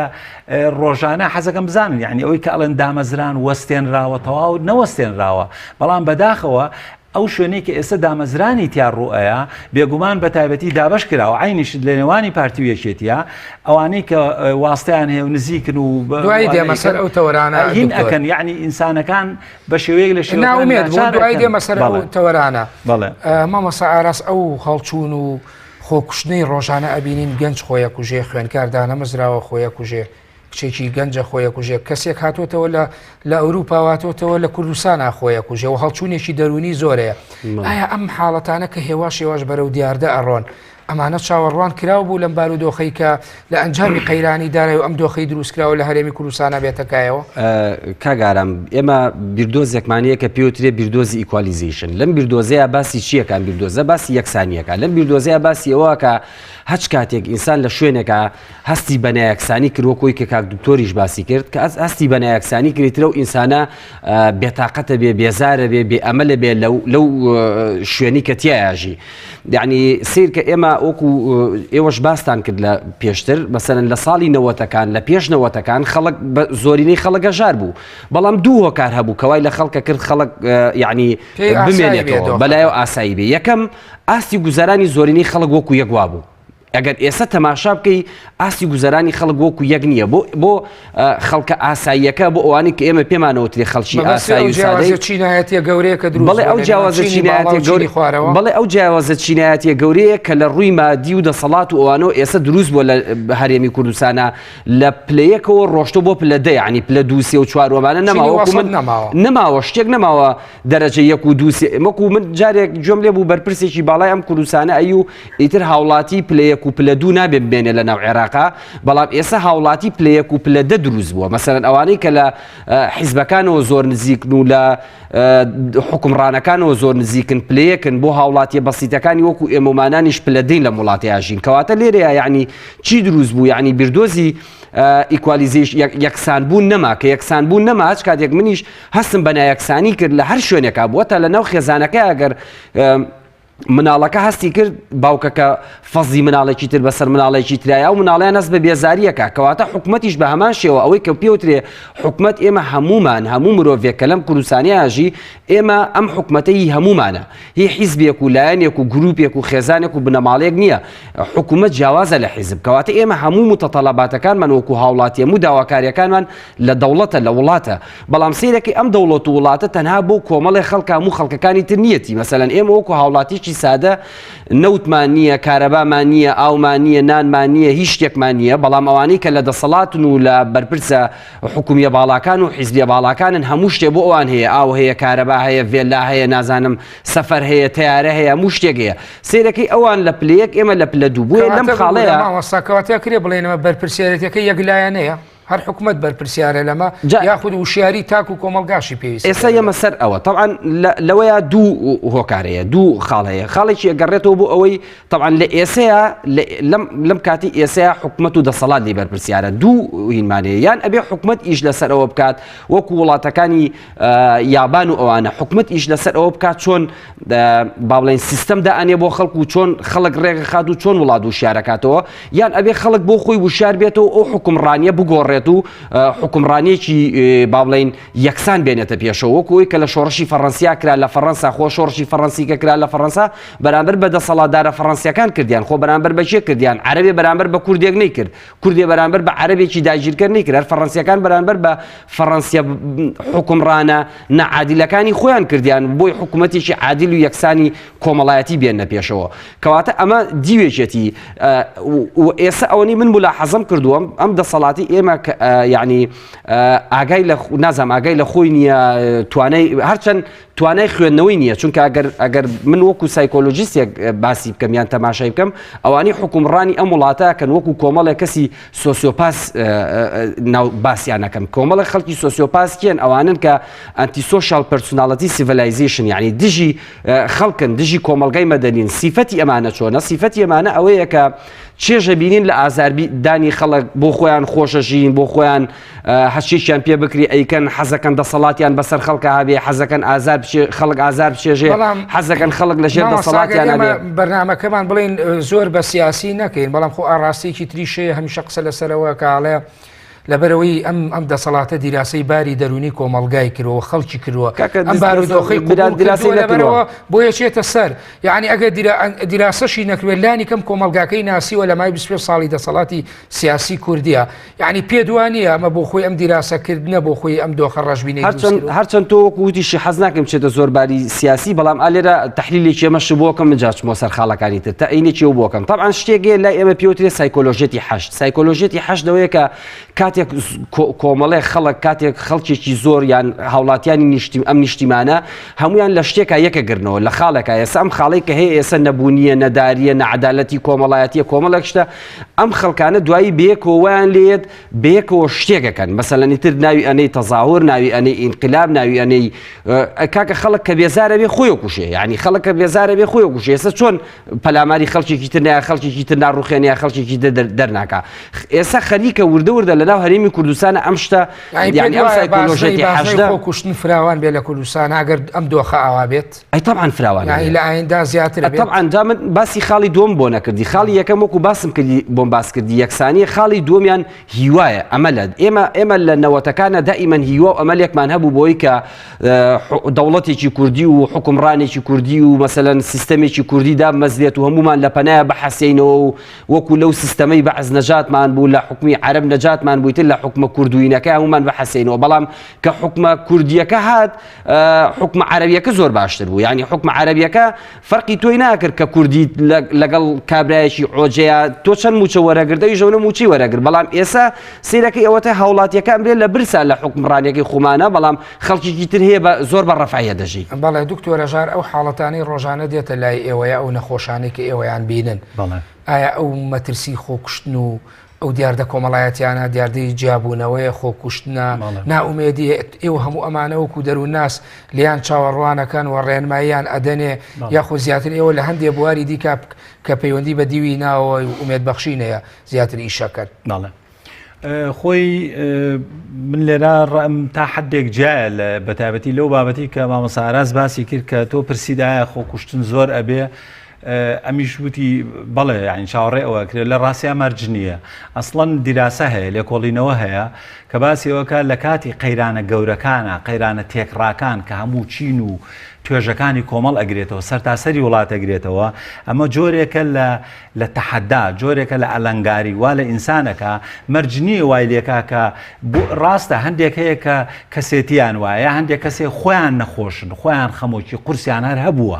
ڕۆژانە حەزەکەم بزانن یعنی ئەوەی کە ئەڵێن دامەزران وەستێنراوە تەواو نەوەستێنراوە بەڵام بەداخەوە ئەو شوێنەی کە ئێستا دامەزرانی تیا ڕوئەیە بێگومان بە تایبەتی دابش کراوە عینیشت لە نێوانی پارتی و یەکێتیە ئەوانەی کە واستیان هەیە و نزیکن و دوای دێمەسەر ئەو تەوەرانە هین ئەکەن یعنی ئینسانەکان بە شێوەیەک لە ناومێت بوو دوای دێمەسەر ئەو تەوەرانە مامەسا ئاراس ئەو هەڵچوون و خۆکوشتنەی ڕۆژانە ئەبینین گەنج خۆیە کوژێ خوێنکار دانەمەزراوە خۆیە کوژێ کچێکی گەنجە خۆیە کوژێ کەسێک هاتوۆتەوە لە ئەوروپا هاتوۆتەوە لە کوردستانە خۆیە کوژێ و هەڵچوونێکی دەرونی زۆرەیە ئایا ئەم حاڵەتانە کە هێواش بەرەو دیاردە ئەڕۆن ئەمانە چاوەڕوان کراو بوو لەم بارودۆخەی کە لە ئەنجامی قەیرانی دارای و ئەم دۆخەی دروستکراوە لە هەرێمی کوردستانە بێتەکایەوە کاگارم ئێمە بیردۆزێکمانەیە کە پێوترێ بیردۆزی ئیکوالیزیشن لەم بیردۆزەیە باسی چیەکان بیردۆزە باسی یەکسانیەکە لەم بیردۆزەیە باسی ئەوە کە هەچ کاتێک ئینسان لە شوێنێکە هەستی بە نایەکسانی کردوەکۆی کە کاک دکتۆریش باسی کرد کە هەستی بە نایەکسانی کردێترە و ئینسانە بێتاقەتە بێ بێزارە بێ بێ ئەمەلە بێ لەو شوێنی کە تیاژی یعنی سیر کە ئێمە وەکو ئێوەش باستان کرد لە پێشتر مەسەرەن لە ساڵی نەوەتەکان لە پێش نەوەتەکان خەڵک زۆرینەی خەڵک هەژار بوو بەڵام دوو هۆکار هەبوو کەوای لە خەڵکە کرد خەڵک یعنی بمێنێتەوە بەلایەوە ئاسایی بێ یەکەم ئاستی گوزارانی زۆرینەی خەڵک وەکو یەکوا بوو ئەگەر ئێستا تەماشا بکەی ئاستی گوزارانی خەڵک وەکو یەک نییە بۆ خەڵکە ئاساییەکە بۆ ئەوانی کە ئێمە پێمانەوەترێ خەڵکی ئاسایی چینایەتە گەورەیەکە دروست بەڵێ ئەو جیاوازە چینایەتە گەوری خوارەوە بەڵێ ئەو جیاوازە چینایەتە گەورەیە کە لە ڕووی مادی و دەسەڵات و ئەوانەوە ئێستا دروست بووە لە هەرێمی کوردستانە لە پلەیەکەوە ڕۆشتۆ بۆ پلە دە یعنی پلە دووسێ و چوارۆمانە نەماوە شتێک نەماوە دەرەجە یەک و دووسێ وەکو من جارێک گوێم لێ بوو بەرپرسێکی باڵای ئەم کوردستانە ئەی و ئیتر هاوڵاتی پلە و پلە دوو نابێ ببێنێ لە ناو عێراقا بەڵام ئێستا هاوڵاتی پلەیەک و پلە دە دروست بووە مەسەرەن ئەوانەی کە لە حیزبەکانەوە زۆر نزیکن و لە حکومڕانەکانەوە زۆر نزیکن پلەیەکن بۆ هاوڵاتیە بەسیتەکانی وەکو ئێمەمانانیش پلە دەین لە وڵاتیاژین کەواتە لێرەیە یعنی چی دروست بوو یعنی بیردۆزی ئیکوالیزیش یەکسانبوون نەما کە یەکسانبوون نەما هەچ کاتێک منیش هەستم بە نایەکسانی کرد لە هەر شوێنێکا بووە تا لە ناو خێزانەکە ئەگەر مناڵەکە هەستی کرد باوکەکە فەزی مناڵێکی تر بەسەر مناڵێکی ترایە و مناڵیان هەست بە بێزاریەکە کەواتە حکومەتیش بە هەمان شێوە ئەوەی کە پێوترێ حکومەت ئێمە هەمومان هەموو مرۆڤێک کە لەم کوردستانیاژی ئێمە ئەم حکومەتەی هەمومانە هی حیزبێک و لایەنێک و گروپێک و خێزانێک و بنەماڵێک نییە حکومەت جیاوازە لە حیزب کەواتە ئێمە هەموو متەتەڵەباتەکانمان وەکو هاوڵاتی هەموو داواکاریەکانمان لە دەوڵەتە لە وڵاتە بەڵام سەیرەکەی ئەم دەوڵەت و وڵاتە تەنها بۆ کۆمەڵی خەڵک هەموو خەڵکەکانی تر نیەتی مەسەلەن ئێمە وەکو هاوڵاتی سادە نەوتمان نییە کارەبامان نییە ئاومان نییە نانمان نییە هیچ شتێکمان نییە بەڵام ئەوانەی کە لە دەسەڵاتن و لە بەرپرسە حکومیە باڵاکان و حیزبیە باڵاکانن هەموو شتێ بۆ ئەوان هەیە ئاو هەیە کارەبا هەیە ڤێلا هەیە نازانم سەفەر هەیە تیارە هەیە هەموو شتێک هەیە سیرەکەی ئەوان لە پلەیەک ئێمە لە پلە دوو بووە لەم خاڵەیە مامۆستاکەواتیا کرێ بڵێنەوە بەرپرسیارەتەکە یەکلایەنەیە هەر حکومت بەرپرسیارە لەمە یاخود وشیاری تاک و کۆمەلگاشی پێویست ئێستا ئێمە سەر ئەوە طبعا لەوەیە دوو هۆکارەیە دوو خاڵەیە خاڵێکی ئەگەڕێتەوە بۆ ئەوەی طبعا لە ئێسەیە لەم کاتی ئێسەیە حکومت و دەسەڵات لی بەرپرسیارە دوو هینمانەیە یان ئەبێ حکومت ئیش لەسەر ئەوە بکات وەکو وڵاتەکانی یابان و ئەوانە حکومت ئیش لەسەر ئەوە بکات چۆن با بڵێن سیستەمدا ئەنێ بۆ خەڵک و چۆن خەڵک ڕێگە خات و چۆن وڵات وشارەکاتەوە یان ئەبێ خەڵک بۆ خۆی وشار بێتەوە ئەو حکومڕانیە بگۆڕێت و حکومڕانیەکی با بڵێن یەکسان بێنێتە پێشەوە وەکوی کە لە شۆڕشی فەڕەنسیا کرا لە فەڕەنسا خۆ شۆڕشی فەڕەنسیکە کرا لە فەڕەنسا بەرامبەر بە دەسەڵاتدارە فەڕەنسیەکان کردیان خۆ بەرامبەر بە چێ کردیان عەرەبێ بەرامبەر بە کوردێک نەیکرد کوردێ بەرامبەر بە عەرەبێکی داگیرکەر نەیکرد هەر فەڕەنسیەکان بەرامبەر بە فەڕەنسیا حکومڕانە نەعادیلەکانی خۆیان کردیان بۆی حکوومەتێکی عادیل و یەکسانی کۆمەڵایەتی بێنە پێشەوە کەواتە ئەمە دیوێژێتی ئێستا ئەوەی من ملاحەزەم کردووەم ئەم دەسەڵاتی ئێمە یعنی ئاگای لە نازام ئاگای لە خۆی نییە توانای هەرچەند توانای خوێندنەوەی نییە چونکە ئەگەر من وەکو سایکۆلۆژیستێک باسی بکەم یان تەماشای بکەم ئەوانەی حکومڕانی ئەم وڵاتەکەن وەکو کۆمەڵێک کەسی سۆسیۆپاس باسییانەکەم کۆمەڵی خەڵکی سۆسیۆپاس کێن ئەوانن کە ئەنتی سۆشال پەرسۆناڵەتی سیڤیلایزیشن یعنی دژی خەڵکن دژی کۆمەلگای مەدەنین سیفەتی ئەمانە چۆنە سیفەتی ئەمانە ئەوەیە کە چێژە بینین لە ئازاردانی خەڵک بۆ خۆیان خۆشەژین بۆ خۆیان هەچیشیان پێ بکری ئەیکەن حەزەکەن دەسەڵاتیان بەسەر خەڵکە هەبێ حەزەکەن خەڵک ئازار بچێژێ حەزەکەن خەڵک لە ژێر دەسەڵاتیان هەبێ بەرنامەکەمان بڵێن زۆر بە سیاسی نەکەین بەڵام خۆ ئاڕاستێکی تریشەیە هەمیشە قسە لەسەرەوە کاڵەیە لەبەرەوەی ئەم دەسەڵاتە دیراسەی باری دەرونی کۆمەلگای کردەوە خەڵکی کردووە ئەم بارودۆخی لەبەرەوە بۆ یەکێتە سەر یعنی ئەگەر دیراسەشی نەکرێت لانی کەم کۆمەلگاکەی ناسیوە لە مای 25 ساڵی دەسەڵاتی سیاسی کوردیە یعنی پێدوانیە ئەمە بۆ خۆی ئەم دیراسەکردنە بۆ خۆی ئەم دۆخە ڕەشبینەی هەرچەند تۆ وەکوتیشی حەز ناکەم چێتە زۆر باری سیاسی بەڵام ئالێرە تەحلیلێکی ئەمەش بۆکەم من جاچمەوە سەر خاڵەکانی تر تا عینێکی بۆکەم طبعا شتێکێ لای ئێمە پێوترێت سایکۆلۆژێتی حەشت سایکۆلۆژێتی حەشت لەوەیە کە کاتێک کۆمەڵێ خەڵک کاتێک خەڵکێکی زۆر یان هاوڵاتیانی ئەم نیشتیمانە هەمویان لە شتێکە یەکەگرنەوە لە خاڵێکە ئێستا ئەم خاڵی کە هەیە ئێستا نەبوونیە نەداریە نەعەدالەتی کۆمەڵایەتیە کۆمەڵێک شتە ئەم خەڵکانە دوایی بەیەکەوەیان لێت بەیەکەوە شتێکەکەن مەسەلەن ئیتر ناوی ئەنەی تەزاور ناوی ئەنەی ئینقلاب ناوی ئەنەی کاکە خەڵک کە بێزارە بێ خۆی کوشێ یعنی خەڵک کە بێزارە بێ خۆی کوشێ ئێستا چۆن پەلاماری خەڵکێکی تر نایە خەڵکێکی تر ناڕوخێنەیە خەڵکێکی دەرناکە ئێستا خەریکە وردە وردە لەناو هەرێمی کوردستانە ئەم شتە یعنی ئەم سایکۆلۆژێتی حەشتە کوشتن فراوان بێ لە کوردستان ئەگەر ئەم دۆخە ئاوا بێت ئەی طبعا فراوان یعنی لە ئایندا زیاتر بێت طبعا جا من باسی خاڵی دووەم بۆ نەکردی خاڵی یەکەم وەکو باسم کردی بۆم باس کردی یەکسانی خاڵی دووەمیان هیوایە ئەمەلە ئێمە لە نەوەتەکانە دائیمەن هیوا و ئەمەلێکمان هەبوو بۆی کە دەوڵەتێکی کوردی و حکومڕانێکی کوردی و مەسەلەن سیستەمێکی کوردی دامەزرێت و هەمومان لە پەنایە بەحەسینەوە و وەکو لەو سیستەمەی بەعز نەجاتمان بوو لە حکومی عەرەب نەجاتمان بووی وتر لە حکومە کوردوینەکە هەمومان بەحەسێنەوە بەڵام کە حکومە کوردیەکە هات حکومە عەرەبیەکە زۆر باشتر بوو یعنی حکومە عەرەبیەکە فەرقی تۆی ناکرد کە کوردی لەگەڵ کابرایەکی عۆجەیە تۆ چەند موچە وەرەگردەی ژەونە موچی وەرەگرت بەڵام ئێستا سیرەکەی ئەوەتە هاوڵاتیەکە ئەمرێت لە برسا لە حکمڕانیەکەی خۆمانە بەڵام خەڵکیی تر هەیە زۆر بە ڕەفاهیە دەژی. بەڵێ دکتۆرە ژار ئەو حاڵەتانی ڕۆژانە دێتە لای ئێوەیە ئەو نەخۆشانەی کە ئێوەیان بینن ئایا ئەو مەترسی خۆکوشتن و ئەو دیاردە کۆمەڵایەتیانە دیاردەی جیابوونەوەی خۆکوشتنە ناومێدی ئێوە هەموو ئەمانە وەکو دەرو ناس لیان چاوەڕوانەکان و ڕێنماییان ئەدەنێ یاخۆ زیاتر ئێوە لە هەندێک بواری دیکە کە پەیوەندی بە دیوی ناوەوەی ئومێدبەخشینەیە زیاتر ئیشەکەن. خۆی من لێرە ڕەم تا حدێک جایە لە بەتابەتی لەو بابەتی کە مامۆستا ئاراس باسی کرد کە تۆ پرسیدایە خۆکوشتن زۆر ئەبێ ئەمیش وتی بەڵێ یعنی چاوەڕێ ئەوە کرێت لە ڕاستیا مەرج نییە ئەسڵەن دیراسە هەیە لێکۆڵینەوە هەیە کە باسیەوەکە لە کاتی قەیرانە گەورەکانە قەیرانە تێکڕاکان کە هەموو چین و توێژەکانی کۆمەڵ ئەگرێتەوە سەرتاسەری وڵات ئەگرێتەوە ئەمە جۆرێکە لە تەحەدا جۆرێکە لە ئەلەنگاری وا لە ئینسانەکە مەرجنیە وای لێکا کە ڕاستە هەندێک هەیە کە کەسێتیان وایە هەندێک کەسێ خۆیان نەخۆشن خۆیان خەمۆکی قورسیان هەر هەبووە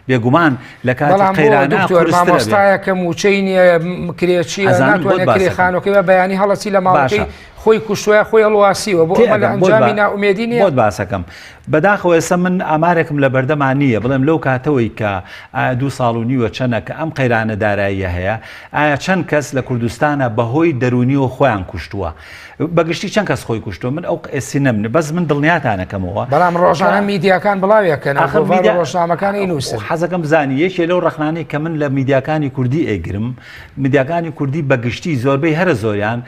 بێگومان لە کاتی قەیرانە مامۆستایە کە موچەی نییە کرێچی ناتوانێت کرێخانەکەی بە بەیانی هەڵەچی لە ماڵەکەی خۆی کوشتوە خۆی هەڵواسیوە بۆ ئەمە لە ئەنجامی ناومێدی نیە. بۆت باسەکەم بەداخەوە ئێستا من ئامارێکم لە بەردەمان نییە بڵێم لەو کاتەوەی کە 2 ساڵ و نیوە چەنە کە ئەم قەیرانە داراییە هەیە ئایا چەند کەس لە کوردستانە بەهۆی دەرونیەوە خۆیان کوشتووە بەگشتی چەند کەس خۆی کوشتووە من ئەو ئێسی نەمنێ بەس من دڵنیاتانەکەمەوە بەڵام ڕۆژانە میدیاکان بڵاویەکەن ڕۆژنامەکانی نووسن حەزەکەم زانی یەکێ لەو ڕەخنانەی کە من لە میدیاکانی کوردی ئەیگرم میدیاکانی کوردی بەگشتی زۆربەی هەرە زۆریان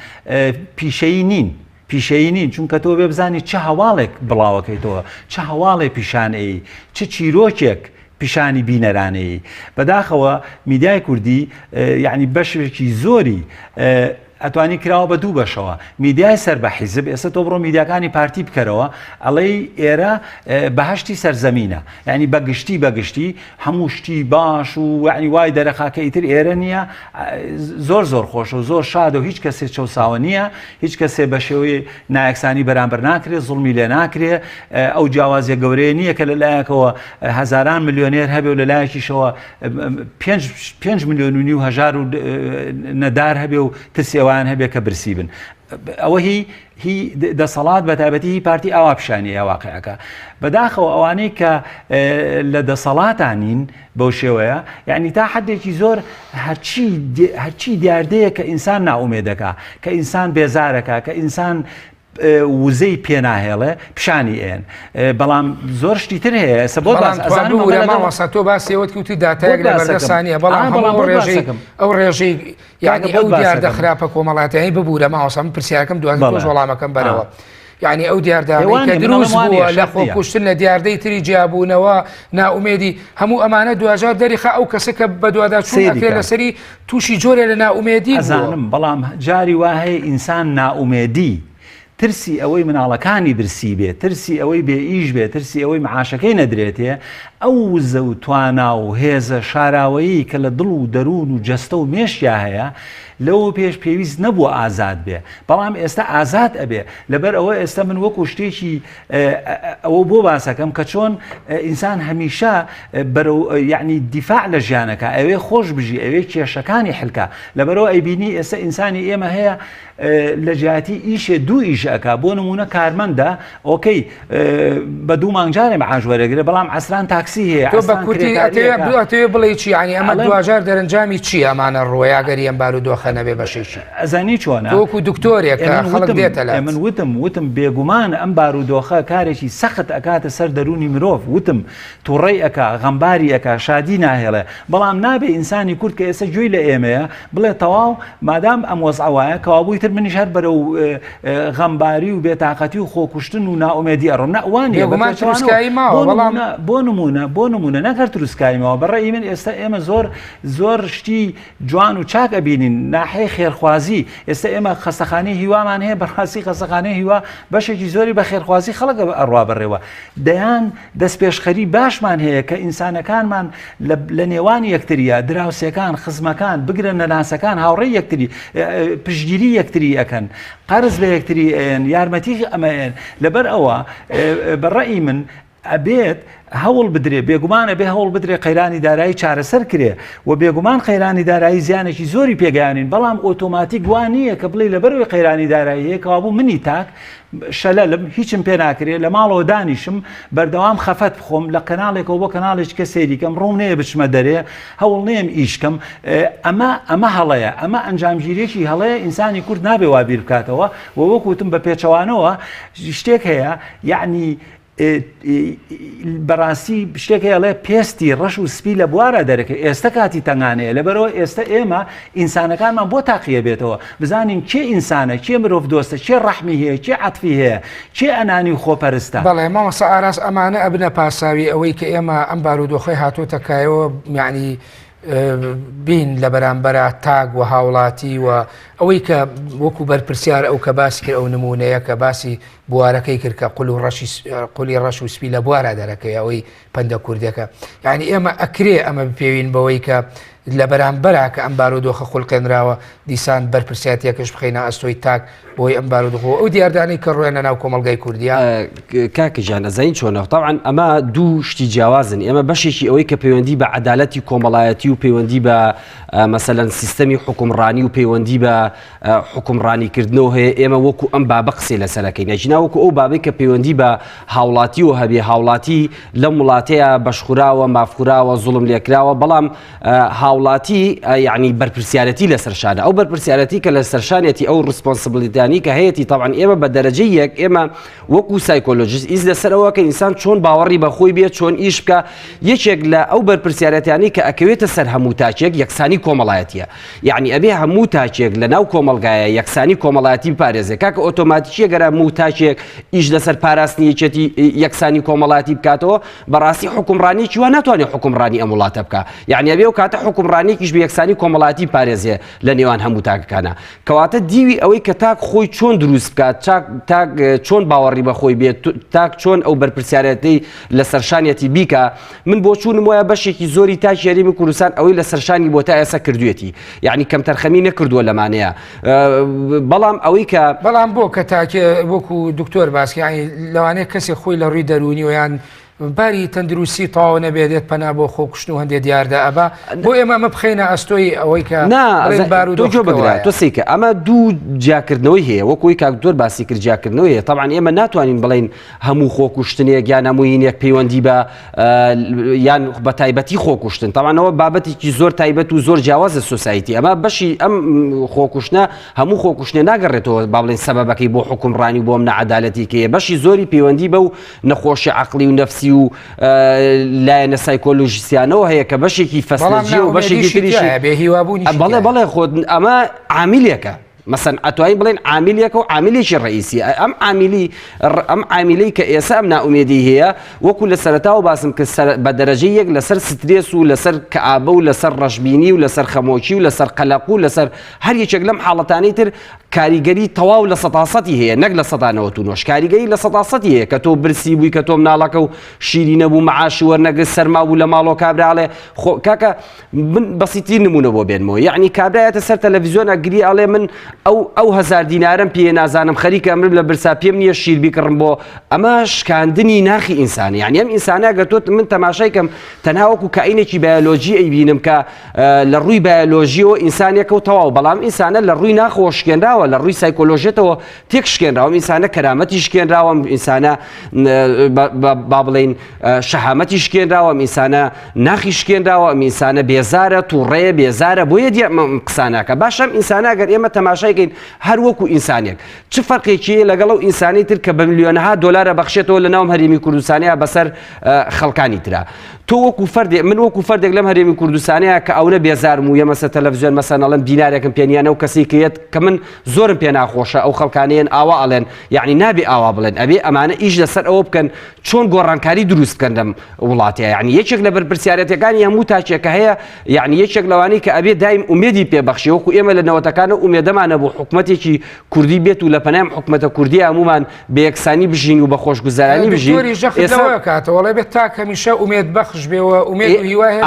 پیشەیی نین پیشەیی نین چونکە تۆ بێ بزانی چه هەواڵێک بڵاوەکەیتەوە چه هەواڵێ پیشانەی چه چیرۆکێک پیشانی بینەرانەیە بەداخەوە میدیای کوردی یعنی بەشێکی زۆری ئەتوانی کراوە بە دوو بەشەوە میدیای سەر بە حیزب ئێستا تۆ بڕۆ میدیاکانی پارتی بکەرەوە ئەڵێ ئێرە بەهشتی سەرزەمینە یعنی بەگشتی هەموو شتی باش و یعنی وای دەرەخاکە ئیتر ئێرە نییە زۆر خۆش و زۆر شاد و هیچ کەسێ چەساوە نییە هیچ کەسێ بە شێوەی نایەکسانی بەرامبەر ناکرێت زوڵمی لێ ناکرێت ئەو جیاوازیە گەورەیە نییە کە لەلایەکەوە هەزاران ملیۆنێر هەبێ و لەلایەکیشەوە 5 ملیۆن و نیو هەژار و نەدار هەبێ و ترسێوە هەبێ کە برسی بن ئەوە هی دەسەڵات بەتابەتی هی پارتی ئاوا پیشانیە واقعەکە بەداخەوە ئەوانەی کە لە دەسەڵاتانین بەو شێوەیە یعنی تا حدێکی زۆر هەرچی دیاردەیە کە ئینسان ناومێدەکە کە ئینسان بێزارەکە کە ئینسان وزەی پێناهێڵێ پیشانی ئێن بەڵام زۆر شتی تر هەیە ماوەسا تۆ باسیەوەت کوتی داتایەک لە بەردەستانیە بەڵام ئەو ڕێژەی یعنی ئەو دیاردە خراپە کۆمەڵاتیانی ببوورە ماوەسا من پرسیارەکەم دوازی تۆش وەڵامەکەم بەرەوە یعنی ئەو دیاردانەی کە دروست بووە لە خۆکوشتن لە دیاردەی تری جیابوونەوە ناومێدی هەموو ئەمانە دوجار دەریخە ئەو کەسە کە بە دووادا چوونەکرێت لەسەری تووشی جۆرێ لە ناومێدی ئەزانم بەڵام جاری وهەیە ئینسان ناومێدی ترسی ئەوەی مناڵەکانی برسی بێت ترسی ئەوەی بێ ئیش بێت ترسی ئەوەی معاشەکەی نەدرێتێ ئەو وزە و توانا و هێزە شاراوەیی کە لە دڵ و دەروون و جەستە و مێشیا هەیە لەوە پێش پێویست نەبووە ئازاد بێ بەڵام ئێستا ئازاد ئەبێ لەبەر ئەوە ئێستا من وەکو شتێکی ئەوە بۆ باسەکەم کە چۆن ئینسان هەمیشە بەرەو یعنی دیفاع لە ژیانەکە ئەوێ خۆش بژی ئەوێ کێشەکانی حلکە لەبەرەوە ئەیبینی ئێستا ئینسانی ئێمە هەیە لە جیاتی ئیشێ دوو ئیشەکە بۆ نمونە کارمەندە ئۆکەی بە دوو مانگجارێ معاش وەرەگرێ بەڵام عەسران تاکسی هەیە ئەتەوێ بڵێ چی ینی ئەمە دوجار دەرەنجامی چی ئەمانە ڕۆیاگەری ئەم بارودۆخە نەبێ بەشێکی ئەزانی چۆنە وەکو دکتۆرێکە خەڵک دێتە لای من وتم بێگومان ئەم بارودۆخە کارێکی سەخت ئەکاتە سەر دەرونی مرۆڤ وتم تووڕێی ئەکا غەمباری ئەکا شادی ناهێڵێ بەڵام نابێ ئینسانی کورد کە ئێستا گوێی لە ئێمەیە بڵێ تەواو مادام ئەم وەزعەوایە کەوابووی تر منیش هەر بەرەو غەمباری و بێتاقەتی و خۆکوشتن و ناومێدی ئەڕۆم نەوانێ بۆ نمونە نمونە نەکرد دروستکایمەوە بەڕێی من ئێستا ئێمە زۆر شتی جوان و چاک ئەبینین ناحەیە خێرخوازی ئێستا ئێمە خەستەخانەی هیوامان هەیە بەڕاستی خەستەخانەی هیوا بەشێکی زۆری بە خێرخوازی خەڵک ئەڕوا بەڕێوە دەیان دەست پێشخەری باشمان هەیە کە ئینسانەکانمان لە نێوانی یەکتریە دراوسەکان خزمەکان بگرن نەناسەکان هاوڕێی یەکتری پشتگیری یەکتری ئەەکەن قەرز بە یەکتری ئەن یارمەتی ئەمەیان لەبەر ئەوە بەڕێی من ئەبێت هەوڵ بدرێ بێگومانە بێ هەوڵ بدرێ قەیرانی دارایی چارەسەر کرێ و بێگومان قەیرانی دارایی زیانێکی زۆری پێگەیانین بەڵام ئۆتۆماتیک وان نییە کە بڵێ لەبەرەوەی قەیرانی دارایی هەیە کەوابوو منی تاک شەلەلم هیچم پێ ناکرێت لە ماڵەوە دانیشم بەردەوام خەفەت بخۆم لە کەناڵێکەوە بۆ کەناڵێک کە سێریکەم ڕوم نەیە بچمە دەرێ هەوڵ نێم ئیشکەم ئەمە هەڵەیە ئەمە ئەنجامگیریەکی هەڵەیە ئینسانی کورد نابێ وابیر بکاتەوە و وەکوتم بە پێچەوانەوە شتێک هەیە یعنی بەڕاستی شتێک هەیەڵێ پێستی ڕەش و سپی لە بوارە دەرەکە ئێستا کاتی تەنگانەیە لەبەرەوە ئێستا ئێمە ئینسانەکانمان بۆ تاقیە بێتەوە بزانین کێ ئینسانە کێ مرۆڤ دۆستە کێ ڕەحمی هەیە کێ عەتفی هەیە کێ ئەنانی و خۆپەرستە بەڵێ مامەستا ئاراس ئەمانە ئەبنە پاساوی ئەوەی کە ئێمە ئەم بارودۆخی هاتوۆتەکایەوە یعنی بین لە بەرامبەرە تاگ و هاوڵاتی و ئەوەی کە وەکو بەرپرسیار ئەو کە باسی کرد ئەو نمونەیە کە باسی بوارەکەی کرد کە قولی ڕەش و سپی لە بوارە دەرەکەی ئەوەی پەندە کوردەکە یعنی ئێمە ئەکرێ ئەمە بپێوین بەوەی کە لە بەرامبەرە کە ئەم بارودۆخە خوڵقێنراوە دیسان بەرپرسیاتیەکەش بخەینە ئەستۆی تاک بۆی ئەم بارودۆخەوە ئەو دیاردانەی کە ڕوێنە ناو کۆمەلگای کوردیا کاکەجان ئەزین چۆنە طبعا ئەمە دوو شتی جیاوازن ئێمە بەشێکی ئەوەی کە پەیوەندی بە عەدالەتی کۆمەڵایەتی و پەیوەندی بە مەسەلەن سیستەمی حکومڕانی و پەیوەندی بە حکومڕانیکردنەوە هەیە ئێمە وەکو ئەم بابە قسەی لەسەرەکەین نەجینا وەکو ئەو بابەی کە پەیوەندی بە هاوڵاتی و هەبێ هاوڵاتی لەم وڵاتەیە بەشخوراوە مافخوراوە زوڵم لێکراوە بەڵام هاوڵاتی یعنی بەرپرسیارەتی لەسەرشانە ئەو بەرپرسیارەتی کە لە سەرشانێتی ئەو ڕسپۆنسبلیتانی کە هەیەی طبعا ئێمە بە دەرەجەی یەک ئێمە وەکو سایکۆلۆژیست ئیز لەسەرەوە کە ئینسان چۆن باوەڕی بەخۆی بێت چۆن ئیش بکە یەکێک لە ئەو بەرپرسیارەتیانی کە ئەکەوێتە سەر هەموو تاچێک یەکسانی کۆمەڵایەتیە یعنی ئەبێ هەموو تاچێک لە ناو کۆمەلگایە یەکسانی کۆمەڵایەتی بپارێزێت کاکە ئۆتۆماتیکیە گەرە هەموو تاچێک ئیش لەسەر پاراستنیەکێتی یەکسانی کۆمەڵایەتی بکاتەوە بەڕاستی حکومڕانیی وا ناتوانێت حکومڕانی ئەم وڵاتە بکە یعنی ئەبێ و کاتە حکومڕانیکیش بە یەکسانی کۆمەڵایەتی پارێزێ لە نێوان هەموو تاکەکانە کەواتە دیوی ئەوەی کە تاک خۆی چۆن دروست بکات تاک چۆن باوەڕی بەخۆی بێت تاک چۆن ئەو بەرپرسیارەتی لە سەرشانێتی بیکە من بۆ چوونم وایە بەشێکی زۆری تاکی هەرێمی کوردستان ئەوەی لە سەرشانی بۆ تا ئێستا کردوێتی یعنی کەم تەرخەمی نەکردووە لەمانەیە بەڵام ئەوەی کە بەڵام بۆ کە تاکێ وەکو دکتۆر باسی ینی لەوانەیە کەسێک خۆی لە ڕووی دەرونی و یان باری تەندروستی تاوە نەبێت پەنا بۆ خۆکشتن و هەندێک دیاردا ئەبا بۆ ئێمە مە بخەینە ئەستۆی ئەوەی کە تۆ بگرە تۆ سیکە ئەمە دوو جیاکردنەوەی هەیە وەکوی کاکتۆر باسی کرد جیاکردنەوەی هەیە طبعا ئێمە ناتوانین بڵین هەموو خۆکوشتنێک یان هەمووینێک پەیوەندی بە یان بە تایبەتی خۆکوشتن تاوانەوە بابەتێکی زۆر تایبەت و زۆر جیاوازە سۆسایتی ئەمە بەشی ئەم خۆکوشتە هەموو خۆکوشتێ ناگەڕێتەوە با بڵین سەبەبەکەی بۆ حکومڕانی بۆ ئەم نەعەدالەتی کە بەشی زۆری پەیوەندی بە و نەخۆشی عەقڵی و نەفسی و لایەنە سایکۆلۆژیسیانەوە هەیە کە بەشێکی فەسەجی و بەشێکی تریشی بەڵێ خۆت ئەمە عاملێکە مثلا ئەتوانین بڵێن عاملێکە و عاملێکی ڕئیسی ئەم عاملەی کە ئێستا ئەم نائومێدی هەیە وەکو لە سەرەتاوە باسم کە بە دەرەجەی یەک لەسەر سترێس و لەسەر کەئابە و لەسەر ڕەشبینی و لەسەر خەمۆکی و لەسەر قەلەق و لەسەر هەر یەکێک لەم حاڵەتانەی تر کاریگەری تەواو لە 100% هەیە نەک لە 199 کاریگەری لە 100% هەیە کە تۆ برسی بووی کە تۆ مناڵەکە و شیری نەبوو مەعاشی وەرنەگرت سەرما بوو لە ماڵەوە کابراڵێ کاکە من بەسیتی نمونە بۆ بێنمەوە یعنی کابرایەتە سەر تەلەڤیزیۆنە گری ئەڵێ من ئەو 1000 دینارم پێ نازانم خەریکە ئەمرم لە برسا پێم نییە شیر بیکڕم بۆ ئەمە شکاندنی ناخی ئینسانی یعنی ئەم ئینسانە گە تۆ من تەماشای کەم تەنها وەکو کائینێکی بایۆلۆژی ئەیبینم کە لە ڕووی بایۆلۆژیەوە ئینسانێکە و تەواو بەڵام ئینسانە لە ڕووی ناخۆ شکێنراوە لە ڕووی سایکۆلۆژیەتەوە تێک شکێنراوە ئینسانە کەرامەتی شکێنراوە ئینسانە با بڵێن شەهامەتی شکێنراوە ئینسانە ناخی شکێنراوە ئینسانە بێزارە تووڕێ بێزارە بۆیە قساناکە باشە ئەم ئینسانە گەر ئێمە تەماشایکەین هەر وەکو ئینسانێک چ فەرقێکی لەگەڵ ئەو ئینسانی تر کە بە ملیۆنەها دۆلارە بەخشێتەوە لە ناوم هەرێمی کوردستانیا بەسەر خەڵکانی ترا تۆ وەکو فەردێک من وەکو فەردێک لەم هەرێمی کوردستانەیە کە ئەوە بێزارم و یەمەسە تەلەڤیزیۆن مەسەن ئەڵێم دینارێکم پێنیانە و کەسێکێت کە من زۆرم پێ ناخۆشە ئەو خەڵکانەیەن ئاوا ئەڵێن یعنی نابێ ئاوا بڵێن ئەبێ ئەمانە ئیش لەسەر ئەوە بکەن چۆن گۆڕانکاری دروست بکەن لەم وڵاتەیە یعنی یەکێک لە بەرپرسیارەتەکانی هەموو تاچێکە هەیە یعنی یەکێک لەوانەی کە ئەبێ دایم ئومێدی پێبەخشی وەکو ئێمە لە نەوەتەکانە ئومێدەمانە بۆ حکومەتێکی کوردی بێت و لە پەنای حکومەتە کوردی هەمومان بە یەکسانی بژین و بە خۆشگوزارانی بژین کاتەوەڵێ بێت تا کەمیشە ئومێد بەخش بێەوە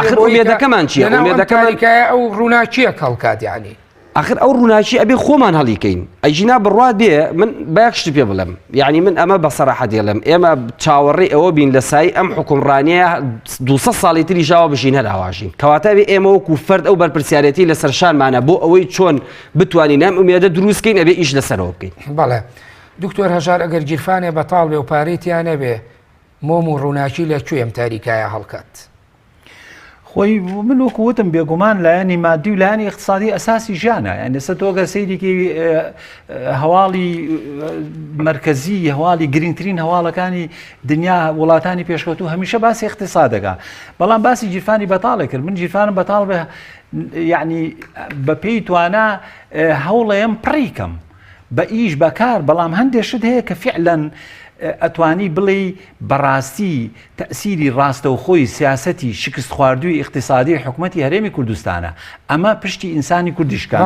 آخر ئومێدەکەمان چییە؟ ئومێدەکەمانکایە ئەو ڕووناچیە کەڵکات یعنی آخر ئەو ڕووناچی ئەبێ خۆمان هەڵیکەین ئەیجینا بڕات بێ من بەیەکشت پێ بڵێم یعنی من ئەمە بەسەراحەت دێڵێم ئێمە چاوەڕێی ئەوە بین لە سای ئەم حکومڕانیە 200 ساڵی تری ژاوە بژین هەراواشین کەواتە بێ ئێمە وەکو فەرد ئەو بەرپرسیارەتی لە سەرشانمانە بۆ ئەوەی چۆن بتوانین ئەم ئومێدە دروستکەین ئەبێ ئیش لەسەرەوە بکەین. بەڵێ دکتۆر هەژار ئەگەر گیرفانێ بەتاڵ بێ و پارێتیان نەبێ مۆم و ڕووناچی لەکوێ ئەم تاریکایە هەڵکات؟ خۆی من وەکووتم بێگومان لایەنی مادی و لایەنی اقتصادی ئەساسی ژیانە یعنی ئێستا تۆگە سەیرێکی هەواڵی مرکزی هەواڵی گرنگترین هەواڵەکانی دنیا وڵاتانی پێشکەوتوو هەمیشە باسی اقتصاد دەکات بەڵام باسی گیرفانی بەتاڵە کرد من گیرفانم بەتاڵ بێ یعنی بە پێی توانە هەوڵەیەم پڕیکەم بە ئیش بەکار بەڵام هەندێشت هەیە کە فعلەن ئەتوانی بڵێ بەڕاستی تەسیری ڕاستەوخۆی سیاسەتی شکست خواردووی اقتصادی حکوومەتی هەرێمی کوردستانە ئەمە پشتی ئینسانی کوردیشکان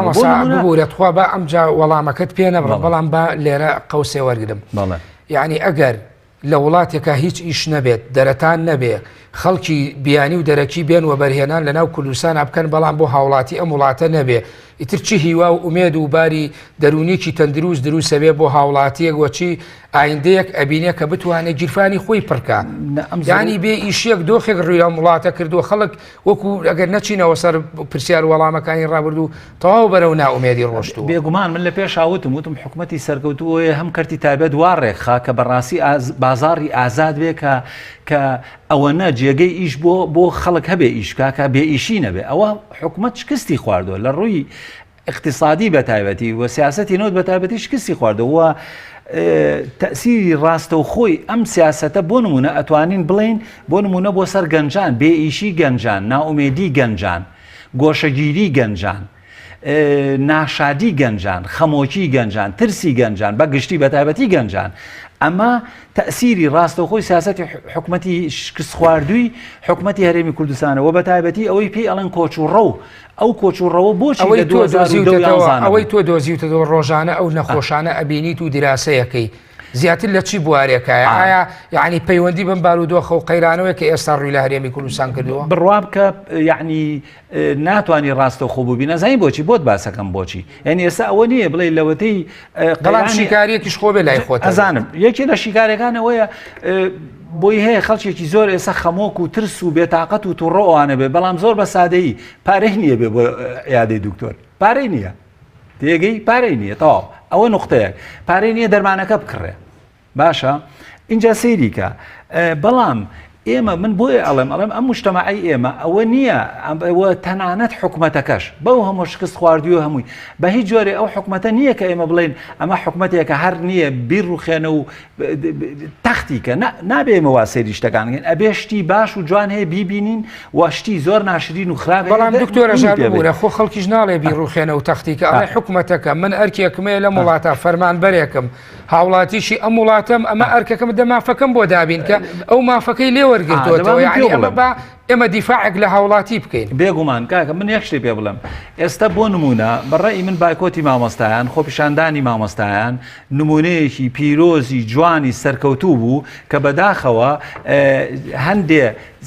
ببوورێتخوا بە ئەمجا وەڵامەکەت پێ نەبڕ بەڵام بە لێرە قەوسێ وەرگرم یعنی ئەگەر لە وڵاتێکە هیچ ئیش نەبێت دەرەتان نەبێ خەڵکی بیانی و دەرەکی بێن و بەرهێنان لە ناو کوردستان بکەن بەڵام بۆ هاوڵاتی ئەم وڵاتە نەبێ ئیتر چی هیوا و ئومێد و باری دەرونیکی تەندروست دروستە بێ بۆ هاوڵاتیەک وەچی ئایندەیەک ئەبینێ کە بتوانێت گیرفانی خۆی پڕکە ینی بێ ئیشیەک دۆخێک ڕوویان وڵاتە کردو خەڵک وەکو ئەگەر نەچینەوە سەر پرسیار وەڵامەکانی ڕابردوو تەواو بەرەو ناومێدی ڕۆشتووە بێگومان من لە پێش وتم حکوومەتی سەرکەوتووە هەم کەرتی تایبەت وارێک خا کە بەڕاستی بازاری ئازاد بێ کە ئەوەنە جێگەی ئیش بۆ خەڵک هەبێ ئیشکا کە بێ ئیشی نەبێ ئەوە حکوومەت شکستی خواردووە لە ڕووی اقتصادی بەتایبەتی و سیاسەتی نەوت بەتایبەتی شکستی خواردەوە تەسیری ڕاستەوخۆی ئەم سیاسەتە بۆ نمونە ئەتوانین بڵین بۆ نمونە بۆ سەر گەنجان بێ ئیشی گەنجان ناومێدی گەنجان گۆشەگیری گەنجان ناشادی گەنجان خەمۆکی گەنجان ترسی گەنجان بە گشتی بەتایبەتی گەنجان ئەمە تەسیری ڕاستەوخۆی سیاسەتی حکوومەتی شکست خواردووی حکوومەتی هەرێمی کوردستانەوە بەتایبەتی ئەوەی پێی ئەڵەن کۆچوڕە و ئەو کۆچوڕەوە بۆچی ئەوەی تۆ دۆزیوتەوە ڕۆژانە ئەو نەخۆشانە ئەبینیت و دیراسەیەکەی زیاتر لە چی بوارێکایە ئایا یعنی پەیوەندی بم بارودۆخە و قەیرانەوەی کە ئێستا ڕووی لە هەرێمی کوردستان کردووە بڕواب کە یعنی ناتوانانی ڕاستەوخۆ بوو بینەزانی بۆچی بۆت باسەکەم بۆچی یعنی ئێستا ئەوە نییە بڵێ لەوەتەی بەڵام شیکاریەکیش خۆ بێ لای خۆت ئەزانم یەکی لە شیکارەکانەوەیە بۆی هەیە خەڵکێکی زۆر ئێستا خەمۆک و ترس و بێتاقەت و تووڕۆوانە بێ بەڵام زۆر بە سادەیی پارەی نییە بێ بۆ یادەی دکتۆر پارەی نییە تێگەی پارەی نییە تەواو ئەوە نقطەیەک پارەی نییە دەرمانەکە بکڕێ باشە اینجا سەیریکە بەڵام ئێمە من بۆیە ئەڵێم ئەم مجتەمەعی ئێمە ئەوە نییە ئەوە تەنانەت حکوومەتەکەش بەو هەموو شکست خواردووە هەمووی بە هیچ جۆرێ ئەو حکوومەتە نییە کە ئێمە بڵێن ئەمە حکوومەتێکە هەر نییە بیرڕوخێنە و تەختیکە نابێ ئێمە وا سەیری شتەکانگەن ئەبێ شتی باش و جوان هەیە بیبینین وشتی زۆر ناشرین و خراپ بەڵام دکتۆر هەژار ببوورە خۆ خەڵکیش ناڵێ بیرڕوخێنە و تەختیکە ئەڵێ حکوومەتەکە من ئەرکێکمەیە لە وڵاتە فەرمانبەرێکم هاوڵاتیشی ئەم وڵاتەم ئەمە ئەرکەکەم دە مافەکەم بۆ دابین کە ئەو مافەکەی لێ وەرگرتووەتەوە ئێمە دیفاعێک لە هاوڵاتی بکەین بێگومان کاکە من یەک شتێ پێ بڵم ئێستا بۆ نمونە بەڕێی من بایکۆتی مامۆستایان خۆپیشاندانی مامۆستایان نمونەیەکی پیرۆزی جوانی سەرکەوتوو بوو کە بەداخەوە هەندێ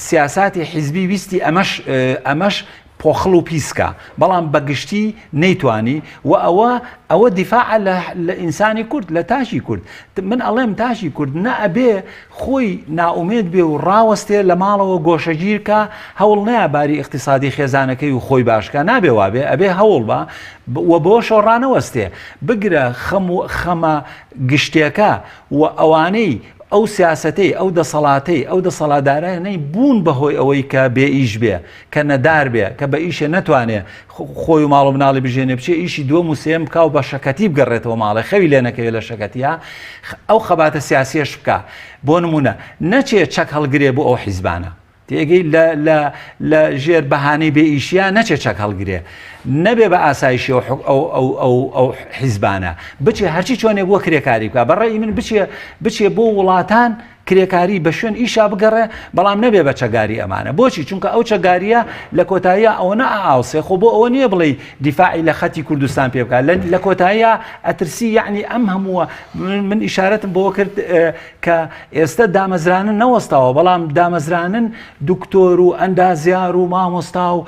سیاساتی حیزبی ویستی ئەمەش پۆخڵ و پیسکە بەڵام بەگشتی نەیتوانی و ئەوە دیفاع لە ئینسانی کورد لە تاشی کورد من ئەڵێم تاشی کورد نە ئەبێ خۆی ناومێت بێ و ڕاوەستێ لە ماڵەوە گۆشەگیرکە هەوڵ نەیە باری اقتصادی خێزانەکەی و خۆی باشکە نابێ وابێ ئەبێ هەوڵ بە و بۆ شۆڕانەوەستێ بگرە خەمە گشتێکە و ئەوانەی ئەو سیاسەتەی ئەو دەسەڵاتەی ئەو دەسەڵاتدارانەی بوون بەهۆی ئەوەی کە بێ ئیش بێ کە نەدار بێ کە بە ئیشە نەتوانێ خۆی و ماڵ و مناڵی بژێنێ بچێ ئیشی دووەم و سێم بکە و بە شەکەتی بگەڕێتەوە ماڵی خەوی لێ نەکەوێت لە شەکەتیە ئەو خەباتە سیاسیەش بکە بۆ نمونە نەچێ چەک هەڵگرێ بۆ ئەو حیزبانە تێگەی لە ژێر بەهانەی بێ ئیشیە نەچێ چەک هەڵگرێ نەبێ بە ئاسایشی ئەو حیزبانە بچێ هەرچی چۆنێ بۆ کرێکاری بکە بەڕێی من بچێ بۆ وڵاتان کرێکاری بە شوێن ئیشا بگەڕێ بەڵام نەبێ بە چەگاری ئەمانە بۆچی چونکە ئەو چەگاریە لە کۆتاییە ئەوە ئاوسێ خۆ بۆ ئەوە نییە بڵێ دیفاعی لە خەتی کوردستان پێ بکات لە کۆتاییە ئەترسی یعنی ئەم هەمووە من ئیشارەتم بۆ کرد کە ئێستا دامەزرانن نەوەستاوە بەڵام دامەزرانن دکتۆر و ئەندازیار و مامۆستا و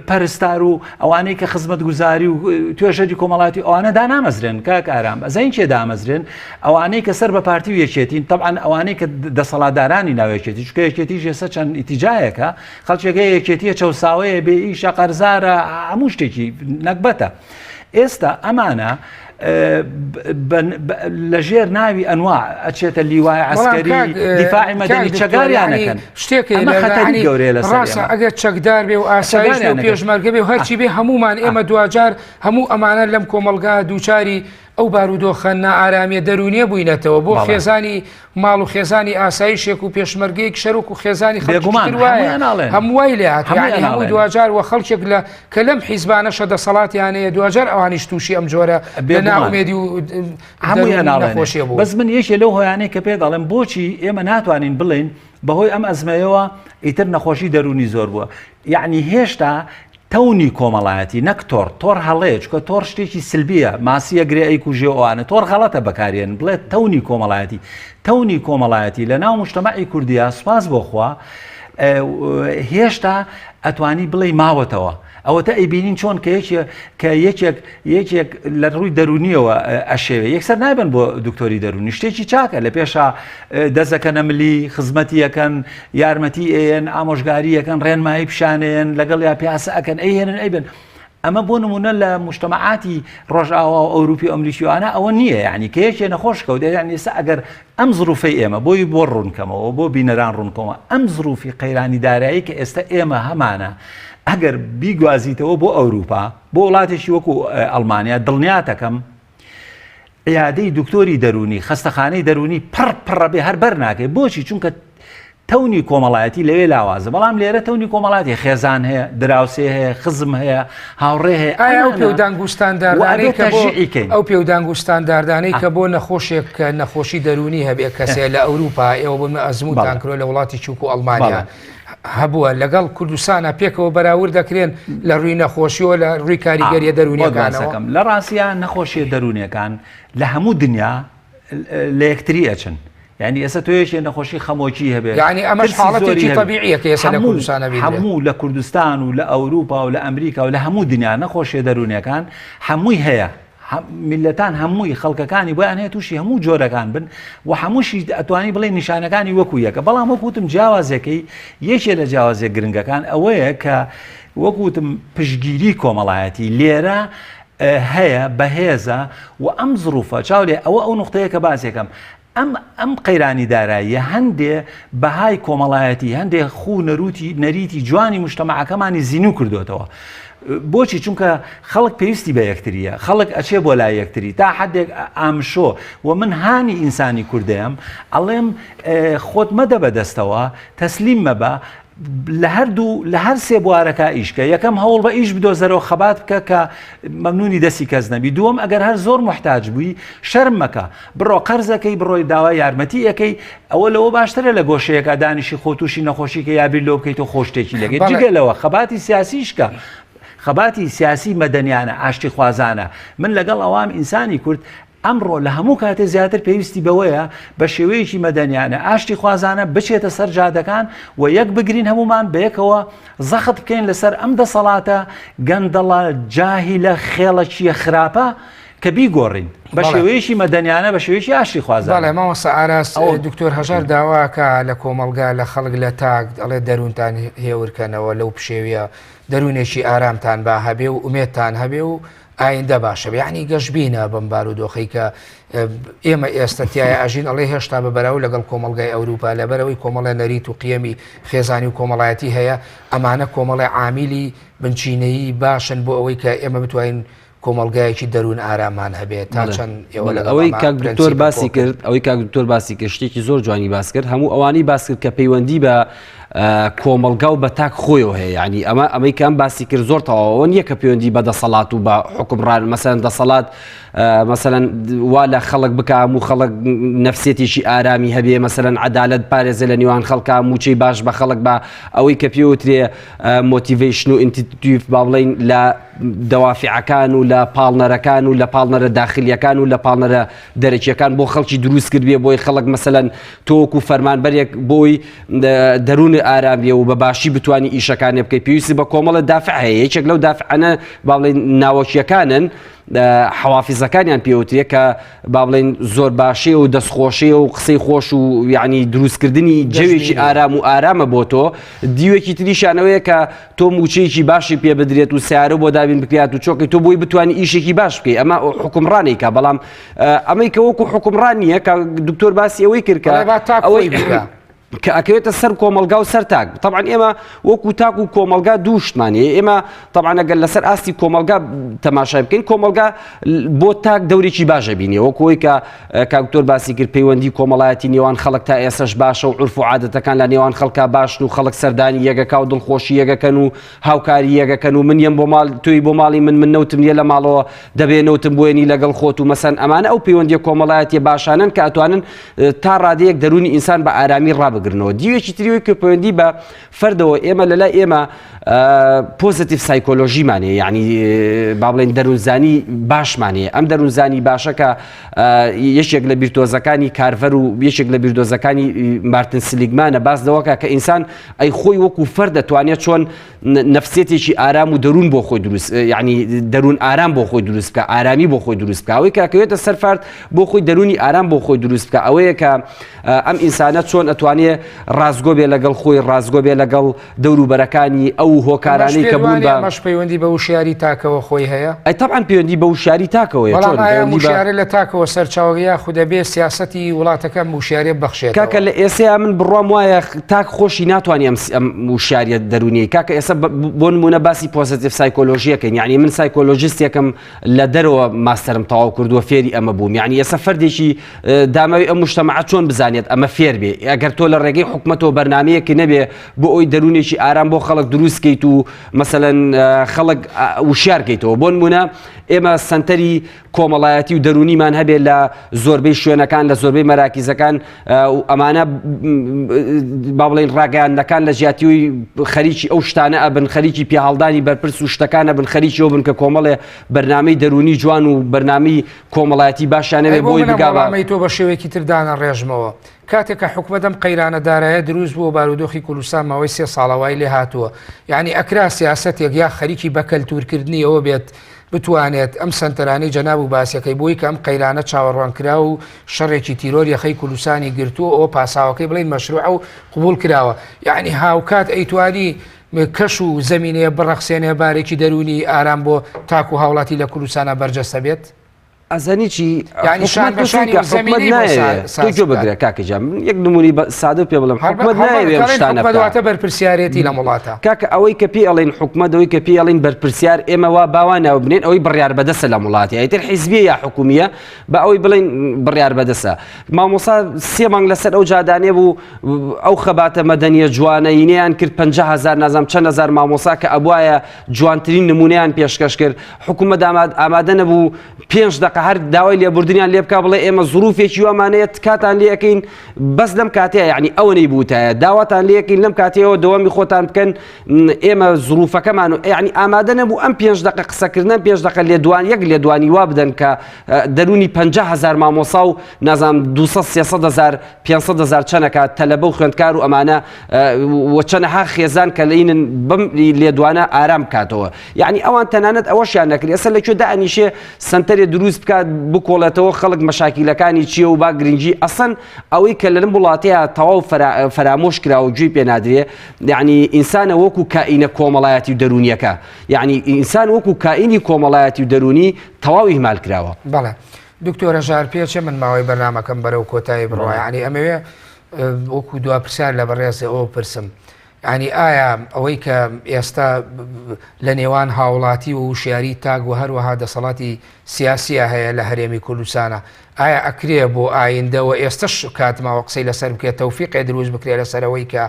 پەرستار و ئەوانەی کە خزمەت گوزاری و توێژەری کۆمەڵاتی ئەوانە دانامەزرێن کاکارام ئەزین چێ دامەزرێن ئەوانەی کە سەر بە پارتی و یەکێتین طبعاً ئەوانەی کە دەسەڵاتدارانی ناوێکێتی چکە یەکێتی ێستا چەند ئیتیجایەکە خەڵکێکە یەکێتیە چەساوەیە بێ ئیشە قەرزارە هەموو شتێکی نەکبەتە ئێستا ئەمانە لە ژێر ناوی ئەنواع ئەچێتە لیوای عسکەری دیفاعی مەدەنی چەگاریانەکەن شتێکی گەورەیە لە ڕاستە ئەگەر چەکدار بێ و ئاسایش و پێشمەرگە بێ و هەرچی بێ هەمومان ئێمە دوجار هەموو ئەمانە لەم کۆمەلگا دووچاری ئەو بارودۆخە نائارامیە دەرونیە بووینەتەوە بۆ خێزانی ماڵ و خێزانی ئاسایشێک و پێشمەرگەیەک شەرک و خێزانی خەڵکیوایە هەمووای لێ هاتی هەموو دوجار و خەڵکێک لە کە لەم حیزبانەشە دەسەڵاتیانەیە دوجار ئەوانیش تووشی ئەم جۆرە ناومێدی و هەموویانخۆشیە بوو بەس من یەکێ لەو هۆیانەی کە پێ دەڵێم بۆچی ئێمە ناتوانین بڵێن بەهۆی ئەم ئەزمەیەوە ئیتر نەخۆشی دەرونی زۆر بووە یعنی هێشتا تەونی کۆمەڵایەتی نەک تۆر هەڵەیە چکە تۆر شتێکی سلبیە ماسیە گرێ ئەی کوژێ ئەوانە تۆر غەڵەتە بەکارێن بڵێت تەونی کۆمەڵایەتی لە ناو مجتەمەعی کوردیە سوپاس بۆخوا هێشتا ئەتوانی بڵێ ماوەتەوە ئەوەتە ئەیبینین چۆن کە یەکێک لە ڕووی دەرونیەوە ئەشێوێ یەکسەر نابن بۆ دکتۆری دەرونی شتێکی چاکە لە پێشە دەزەکە نەملی خزمەتی یەکەن یارمەتی ئێن ئامۆژگاری یەکەن ڕێنمایی پیشانێن لەگەڵ یا پیاسە ئەکەن ئەیهێنن ئەیبن ئەمە بۆ نمونە لە مجتەمەعاتی ڕۆژئاوا و ئەوروپی ئەمریکیوانە ئەوە نییە یعنی کە یەکێ نەخۆش کەوت یعنی ئێستا ئەگەر ئەم زروفەی ئێمە بۆی بۆ ڕوونکەمەوە بۆ بینەران ڕوونکەمەوە ئەم زروفی قەیرانی دارایی کە ئێستا ئێمە هەمانە ئەگەر بیگوازیتەوە بۆ ئەوروپا بۆ وڵاتێکی وەکو ئەڵمانیا دڵنیاتەکەم عیادەی دکتۆری دەرونی خەستەخانەی دەرونی پڕ بێ هەر بەر ناکەێت بۆچی چونکە تەونی کۆمەڵایەتی لەوێ لاوازە بەڵام لێرە تەونی کۆمەڵاتی خێزان هەیە دراوسێ هەیە خزم هەیە هاوڕێ هەیە ئەو پێودانگوستانداردانەی ئەو پێودانگوستانداردانەی کە بۆ نەخۆشێک کە نەخۆشی دەرونی هەبێ کەسێ لە ئەوروپا ئێوە بمە ئەزموتان کرۆ لە وڵاتی چووک و ئەڵمانیا هەبووە لەگەڵ کوردستانە پێکەوە بەراورد دەکرێن لە ڕووی نەخۆشیەوە لە ڕووی کاریگەریە دەرونیەکانەکەم لە ڕاستیان نەخۆشیە دەرونیەکان لە هەموو دنیا لە یەکتری ئەچن یعنی ئێستا تۆیەکێ نەخۆشی خەمۆکی هەبێت یعنی ئەمەش حاڵەتێکی طبیعیە کە ئێستا لە کوردستانە بینێ هەموو لە کوردستان و لە ئەوروپا و لە ئەمریکا و لە هەموو دنیا نەخۆشیە دەرونیەکان هەمووی هەیە میلەتان هەمووی خەڵکەکانی بۆیان هەیە تووشی هەموو جۆرەکان بن و هەمووشی ئەتوانی بڵێ نیشانەکانی وەکو یەکە بەڵام وەکوتم جیاوازەکەی یەکێ لە جیاوازێک گرنگەکان ئەوەیە کە وەکوتم پشگیری کۆمەڵایەتی لێرە هەیە بەهێزە و ئەم زروفە چاولێ ئەو نقطەیە کە باسێکم ئەم قەیرانی داراییە هەندێ بەهای کۆمەڵایەتی هەندێک خو نەریتی جوانی مجتەمەعەکەمانی زیینو کردوێتەوە بۆچی چونکە خەڵک پێویستی بە یەکتریە خەڵک ئەچێ بۆ لای یەکتری تا حدێک ئامشۆ و من هانی ئینسانی کوردەیەم ئەڵێم خۆت مەدە بەدەستەوە تەسلیم مەبە لە هەر سێ بوارەکە ئیشکە یەکەم هەوڵ بە ئیش بدۆزەرەوە خەبات بکە کە مەمنونی دەستی کەس نەبی دووەم ئەگەر هەر زۆر محتاج بووی شەرم مەکە بڕۆ قەرزەکەی بڕۆی داوای یارمەتی یەکەی ئەوە لەوە باشترە لە گۆشەیەکە دانیشی خۆتوشی نەخۆشی کە یابیر لۆ بکەیت و خۆشتێکی لەگەی جگەلەوە خەباتی سیاسیشکە خەباتی سیاسی مەدەنیانە ئاشتی خوازانە من لەگەڵ ئەوام ئینسانی کورد ئەمڕۆ لە هەموو کاتێ زیاتر پێویستی بەوەیە بە شێوەیەکی مەدەنیانە ئاشتی خوازانە بچێتە سەر جادەکان و یەک بگرین هەمومان بەیەکەوە زەخت بکەین لەسەر ئەم دەسەڵاتە گەندەڵە جاهیلە خێڵەکیە خراپە کە بیگۆڕین بە شێوەیەکی مەدەنیانە بە شێوەیەکی ئاشتی خوازانە. بەڵێ مامۆستا ئاراس دکتۆر هەژار داواکە لە کۆمەلگا لە خەڵک لە تاک ئەڵێ دەروونتان هێورکەنەوە لەو پشێویە دەروونێکی ئارامتان با هەبێ و ئومێدتان هەبێ و ئایندە باشە یعنی گەشتبینە بەم بارودۆخەی کە ئێمە ئێستاتیایە ئاژین ئەڵێ هێشتا بە بەراو لەگەڵ کۆمەلگای ئەوروپا لەبەرەوەی کۆمەڵە نەریت و قیەمی خێزانی و کۆمەڵایەتی هەیە ئەمانە کۆمەڵی عامیلی بنچینەیی باشن بۆ ئەوەی کە ئێمە بتوانین کۆمەلگایەکی دەروون ئارامان هەبێت تا چەند ئەوەی کاک دکتۆر باسی کرد ئەوەی کاک دکتۆر باسی کرد شتێکی زۆر جوانی باس کرد هەموو ئەوانی باس کرد کە پەیوەندی بە کۆمەلگا و بە تاک خۆیەوە هەیە ینی ئەمەی کە ئەم باسی کرد زۆر تەواوە نییە کە پەیوەندی بە دەسەڵات و بە حکومڕان مەسەن دەسەڵات مثلا وا لە خەڵک بک هەموو خەڵک نەفسێتێکی ئارامی هەبێ مثلا عەدالەت پارێزە لە نێوان خەڵکا موچەی باش بە خەڵک بە ئەوەی کە پێوترێ مۆتیڤیشن و ئینتیتیڤ با بڵێن لە دەوافعەکان و لە پاڵنەرەکان و لە پاڵنەرە داخلیەکان و لە پاڵنەرە دەرەکیەکان بۆ خەڵکی دروست کردبێ بۆی خەڵک مەسەلەن تۆوەکو فەرمانبەرێک بۆی دەروونی ئارامیە و بە باشی بتوانانی ئیشەکانی بکەیت پێویستی بە کۆمەڵە دافع هەیە یەکێک لەو دافعانە با بڵێن ناوەکیەکانن حوافیزەکانیان پێوترێ کە با بڵێن زۆر باشێ و دەستخۆشێ و قسەی خۆش و یعنی دروستکردنی جەوێکی ئارام و ئارامە بۆ تۆ دیوێکی تریشانەوەیە کە تۆ موچەیەکی باشی پێ بدرێت و سیارە بۆ دابین بکرات و چۆکی تۆ بۆی بتوانانی ئیشێکی باش بکەیت ئەمە حکومڕانێکە بەڵام ئەمەی کە وەکو حکومڕان نییە کە دکتۆر باسی ئەوەی کرد کە ئەوەی کە ئەکەوێتە سەر کۆمەلگا و سەر تاک طبعا ئێمە وەکو تاک و کۆمەلگا دووشتمانێ ئێمە طبعا ئەگەر لەسەر ئاستی کۆمەلگا تەماشای بکەین کۆمەلگا بۆ تاک دەورێکی باشە بینێ وەکۆی کە کاکتۆر باسی کرد پەیوەندی کۆمەڵایەتی نێوان خەڵک تا ئێسش باشە و عورف و عادەتەکان لە نێوان خەڵکا باشن و خەڵک سەردانی یەکەکە و دڵخۆشی یەکەکەن و هاوکاری یەکەکەن و من یەم بۆ ماڵ توی بۆ ماڵی من نەوتم نیە لە ماڵەوە دەبێ نەوتم بۆێنی لەگەڵ خۆت و مەسەن ئەمانە ئەو پەیوەندی کۆمەڵایەتی باشانن کە ئەتوانن تا ڕادەیەک دەرونی ئینسان بە ئارامی ڕابگرنەوە دیوێکی تریوەی کە پەیوەندی بە فەردەوە ئێمە لەلای ئێمە پۆزیتیڤ سایکۆلۆژیمانێ یعنی با بڵێن دەروونزانی باشمانێ ئەم دەروونزانی باشە کە یەکێک لە بیرتۆزەکانی کارڤەر و یەکێک لە بیردۆزەکانی مارتن سلیگمانە باس دەوەکە کە ئینسان ئەی خۆی وەکو فەر دەتوانێت چۆن نەفسێتێکی ئارام و دەروون بۆ خۆی دروست یعنی دەروون ئارام بۆ خۆی دروست بکە ئارامی بۆ خۆی دروست بکە ئەوەی کاکەوێتە سەر فەرد بۆ خۆی دەرونی ئارام بۆ خۆی دروست بکە ئەوەیە کە ئەم ئینسانە چۆن ئەتوانێت ڕازگۆ بێ لەگەڵ خۆی ڕازگۆ بێ لەگەڵ دەوروبەرەکانی ئەو هۆکارانەی کە بوون بە مەش پەیوەندی بە وشیاری تاکەوە خۆی هەیە ئەی طبعاً پەیوەندی بە وشیاری تاکەوە وشیارە لە تاکەوە سەرچاوەیە خودە بێ سیاسەتی وڵاتەکە وشیارێ بەخشێت کاکە لە ئێستا من بڕوام وایە تاک خۆشی ناتوانانی ئەم وشیاریە دەرونی کاکە ئێستا بۆ نمونە باسی پۆزیتیڤ سایکۆلۆژیەکەن یعنی من سایکۆلۆژیستێکم لە دەرەوە ماستەرم تەواو کردووە فێری ئەمە بووم یعنی ئێستا فەردێکی داماوی ئەم مجتەمەع چۆن بزانێت ئەمە فێر بێ ئەگەر تۆ لە ڕێگەی حکومەتەوە بەرنامەیەکی نەبێ بۆ ئەوی دەرونێکی ئارام بۆ خەڵک دروستکەیت و مەسەلەن خەڵک وشیارکەیتەوە بۆ نمونە ئێمە سنتەری کۆمەڵایەتی و دەرونیمان هەبێت لە زۆربەی شوێنەکان لە زۆربەی مەراکیزەکان و ئەمانە با بڵێن ڕاگەیاندەکان لە ژیاتیوی خەریکی ئەو شتانە ئەبن خەریکی پێهاڵدانی بەرپرس و شتەکانە بن خەریکی ئەو بن کە کۆمەڵێ بەرنامەی دەرونی جوان و بەرنامەی کۆمەڵایەتی باشانەوێ بۆی بگاوە تۆ بە شێوەیەکی تردانە ڕێژمەوە کاتێک کە حکومەتم قەیرانەدارایە دروست بووە بارودۆخی کوردستان ماوەی 3 ساڵەوای لێ هاتووە یعنی ئەکرا سیاسەتێک یا خەریکی بە کەلتورکردنی ئەوە بێت بتوانێت ئەم سنتەرانەی جەناب و باسیەکەی بۆی کە ئەم قەیرانە چاوەڕوانکرا و شەڕێکی تیرۆر یەخەی کوردستانی گرتووە ئەوە پاساوەکەی بڵین مەشروع و قبول کراوە یعنی هاوکات ئەیتوانی کەش و زەمینەیە بڕەخسێنێ بارێکی دەرونی ئارام بۆ تاک و هاوڵاتی لە کوردستانە بەرجەستە بێت ئەزانی چی تۆ بگرێ کاکەجام یەک نمونی سادە پێ بڵم حکومەت نایەوێ شتانە بەدواتە بەرپرسیارەتی لە وڵاتە کاکە ئەوەی کە پێ ئەڵێن حکومەتەوەی کە پێ ئەڵێن بەرپرسیار ئێمە وا باوانەوە بنێن ئەوەی بڕیار بەدەسە لە وڵاتی ئەیتر حیزبیە یا حکومیە بە ئەوەی بڵێن بڕیار بەدەسە مامۆسا 3 مانگ لەسەر ئەو جادانێ بوو ئەو خەباتە مەدەنیە جوانەینەیان کرد 50,000 نازام چەند هەزار مامۆسا کە ئەبوایە جوانترین نمونەیان پێشکەش کرد حکومەت ئامادە نەبوو 5 دقیقە هەر داوای لێبوردنیان لێ بکا بڵێ ئێمە زروفێکی وامانەیە کاتان لێەکەین بەس لەم کاتەیە یعنی ئەوە نەیبووتایە داواتان لێەکەین لەم کاتەوە دەوامی خۆتان بکەن ئێمە زروفەکەمان و یعنی ئامادە نەبوو ئەم 5 دقیقە قسەکردن 5 دقیقە لێدوان یەک لێدوانی وا بدەن کە دەرونی 50,000 مامۆسا و نازام 200,000 500,000 چەنەکە تەلەبە و خوێندکار و ئەمانە وەچەنەها خێزان کە لەینن بەم لێدوانە ئارام کاتەوە یعنی ئەوان تەنانەت ئەوەشیان نەکرد ئێستا لەکوێ دائنیشێ سنتەرێ دروست بکات بکۆڵێتەوە خەڵک مەشاکیلەکانی چییە و با گرنگجی ئەسەن ئەوەی کە لەم وڵاتەیە تەواو فەرامۆش کراوە گوێی پێ نادرێ یعنی ئینسانە وەکو کائینە کۆمەڵایەتی و دەرونیەکە یعنی ئینسان وەکو کائینی کۆمەڵایەتی و دەرونی تەواوی هیمال کراوە بەڵێ دکتۆرە ژارپێچە من ماوەی بەرنامەکەم بەرەو کۆتایی بڕۆ یعنی ئەمەوێ وەکو دوا پرسیار لە بەڕێز ئەوە پرسم ینی ئایا ئەوەی کە ئێستا لە نێوان هاوڵاتی و وشیاری تاک و هەروەها دەسەڵاتی سیاسیە هەیە لە هەرێمی کوردستانە ئایا ئەکرێ بۆ ئایندەوە ئێستش کاتماوە قسەی لەسەر بکرێت تەوفیقی دروست بکرێت لەسەرەوەی کە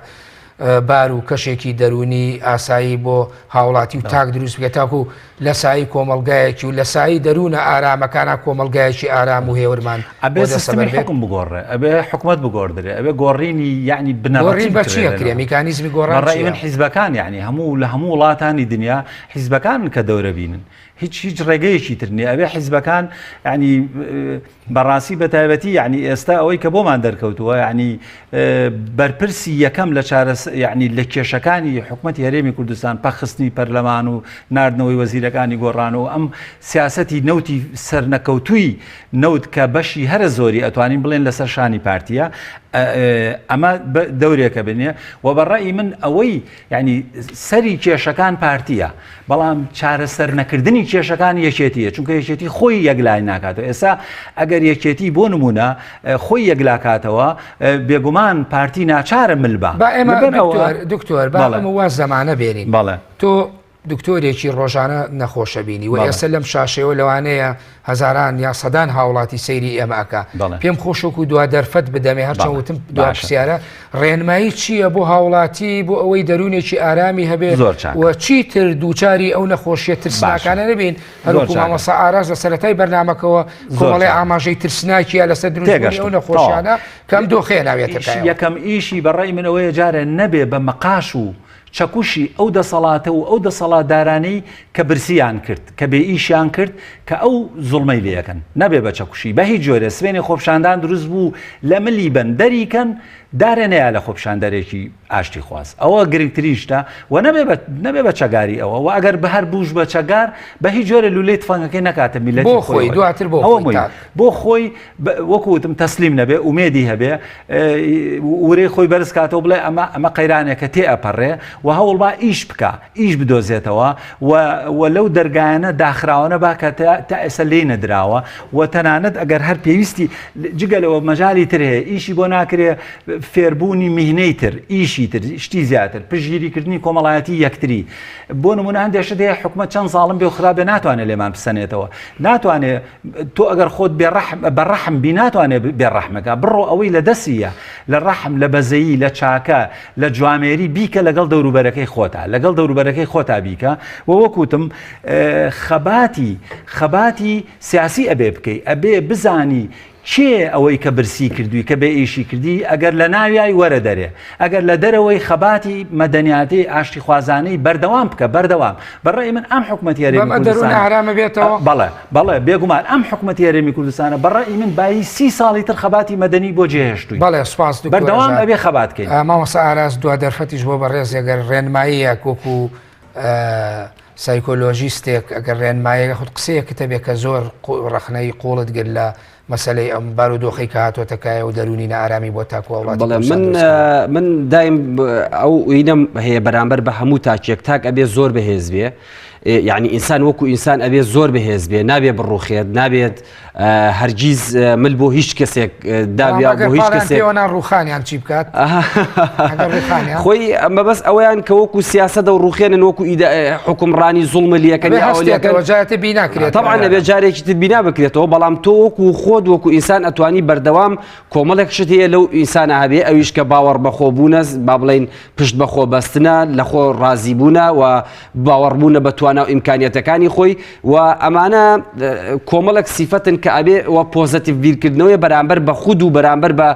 بار و کەشێکی دەرونی ئاسایی بۆ هاوڵاتی و تاک دروست بکە تاکو لە سایی کۆمەلگایەکی و لە سایی دەروونە ئارامەکانە کۆمەلگایەکی ئارام و هێورمان ئەبێ سیستمی حکم بگۆڕێ ئەبێ حکومت بگۆڕدرێ ئەبێ گۆڕینی یعنی بنەڕی بە چیە کرێ میکانیزمی گۆڕان من حیزبەکان یعنی هەموو لە هەموو وڵاتانی دنیا حیزبەکان کە دەورە بینن هیچ ڕێگەیەکی ترنی ئەبێ حیزبەکان ینی بەڕاستی بە تایبەتی یعنی ئێستا ئەوەی کە بۆمان دەرکەوتووە یعنی بەرپرسی یەکەم لە یعنی لە کێشەکانی حکومەتی هەرێمی کوردستان پەخستنی پەرلەمان و ناردنەوەی وەزیرەکانی گۆڕان و ئەم سیاسەتی نەوتی سەرنەکەوتووی نەوت کە بەشی هەرە زۆری ئەتوانین بڵێن لەسەر شانی پارتیە ئەمە دەورێکە بنێ و بەڕای من ئەوەی ینی سەری کێشەکان پارتیە بەڵام چارەسەر نەکردنی کێشەکان یەکێتیە چونکە یەکێتی خۆی یەکلای ناکاتەوە ئێستا ئەگەر یەکێتی بۆ نمونە خۆی یەکلاکاتەوە بێگومان پارتی ناچارە ملبا دکتۆر بەڵام واز زەمانە بێنین تۆ دکتۆرێکی ڕۆژانە نەخۆشە بینی و ئێستا لەم شاشەوە لەوانەیە هەزاران یا سەدان هاوڵاتی سەیری ئێمەکە پێم خۆشک و دوا دەرفەت بدەمێ هەرچەند وتم دوا پرسیارە ڕێنمایی چییە بۆ هاوڵاتی بۆ ئەوەی دەرونێکی ئارامی هەبێت و چیتر دووچاری ئەو نەخۆشیە ترسناکانە نەبین هەروکو مامۆستا ئاراز لە سەرەتای بەرنامەکەەوە کۆمەڵی ئاماژەی ترسناکیە لەسەر دروستبوونی ئەو نەخۆشیانە کەم دۆخێ ناوێتەکە یەکەم ئیشی بەڕای من ئەوەیە جارە نەبێ بە مەقاش و چەکوشی ئەو دەسەڵاتە و ئەو دەسەڵاتدارانەی کە برسیان کرد کە بێ ئیشیان کرد کە ئەو زوڵمەی لەکەن نەبێ بە چەکوشی بە هیچ جۆرە سوێنی خۆپشاندان دروست بوو لە ملی بن دەریکەن دارێنەیە لە خۆپشاندەرێکی ئاشتی خواست ئەوە گرنگتریشتە و نەبێ بە چەگاری ئەوە و ئەگەر بە هەر بوش بە چەگار بە هیچ جۆرە لولەی تفەنگەکەی نەکاتە میلەتی بۆ خۆی دواتر بۆ خۆی وەکوتم تەسلیم نەبێ ئومێدی هەبێ ورەی خۆی بەرز کاتەوە بڵێ ئەمە قەیرانێکە تێ ئەپەڕێ و هەوڵ با ئیش بکە ئیش بدۆزێتەوە و لەو دەرگایانە داخراوانە باکە تا ئێستا لێ نەدراوە و تەنانەت ئەگەر هەر پێویستی جگەلەوە مەجای تر هەیە ئیشی بۆ ناکرێ فێربوونی میهنەی تر ئیشی تر شتی زیاتر پشگیریکردنی کۆمەڵایەتی یەکتری بۆ نمونە هەندێشت هەیە حکومەت چەند ساڵم بێ و خراپێ ناتوانێت لێمان بسەنێتەوە ناتوانێت تۆ ئەگەر خۆت بەڕەحم بی ناتوانێت بێڕەحمەکە بڕۆ ئەوەی لە دەسیە لە ڕەحم لە بەزەیی لە چاکە لە جوامێری بیکە لەگەڵ دەوروبەرەکەی خۆتا لەگەڵ دەوروبەرەکەی خۆتا بیکە و وەکوتم خەباتی سیاسی ئەبێ بکەی ئەبێ بزانی چێ ئەوەی کە برسی کردووی کە بێ ئیشی کردی ئەگەر لە ناویای وەرە دەرێ ئەگەر لە دەرەوەی خەباتی مەدەنیاتی ئاشتی خوازانەی بەردەوام بکە بەردەوام بەڕێی من ئەم حکومەتی هەرێمی کوردستان ئارامە بێتەوە بەڵێ بێگومان ئەم حکومەتی هەرێمی کوردستانە بەڕێی من بای 30 ساڵی تر خەباتی مەدەنی بۆ جێهێشتووی بەڵێ سوپاس بەردەوام ئەبێ خەباتکەین مامۆستا ئاراس دوا دەرفەتیش بۆ بەڕێز ئەگەر ڕێنماییە کۆکو سایکۆلۆژیستێک ئەگەر ڕێنمایەکە خودت قسەیەکتە بێ کە زۆر ڕەخنەی قوڵت گرت لە مەسلەی ئەم بارودۆخی کە هاتوۆتەکایە و دەرونی نەئارامی بۆ تاکووڵات من دایم ئەو ئینەم هەیە بەرامبەر بە هەموو تاکێک تاک ئەبێ زۆر بەهێز بێ یعنی ئینسان وەکو ئینسان ئەبێ زۆر بەهێز بێ نابێ بڕوخێت نابێت هەرگیز مل بۆ هیچ کەسێک دابیا بۆ هیچ کەسێک ڕوخانیان چی بکات خۆی ئەمە بەس ئەویان کە وەکو سیاسەتە و ڕوخێنن وەکو حکومڕانی زوڵمە لیەکەوەجاتە بیناکرێت طبعا نەبێت جارێکی تر بینا بکرێتەوە بەڵام تۆ وەکو خۆت وەکو ئینسان ئەتوانی بەردەوام کۆمەڵێک شت هەیە لەو ئینسانە هەبێ ئەویش کە باوەڕ بەخۆبوونە با بڵێن پشت بەخۆ بەستنە لە خۆ ڕازیبوونە و باوەڕبوونە بە توانە و ئیمکانیەتەکانی خۆی و ئەمانە کۆمەڵێک سیفەتن کە ئەبێ وە پۆزتیڤ بیرکردنەوەی بەرامبەر بە خود و بەرامبەر بە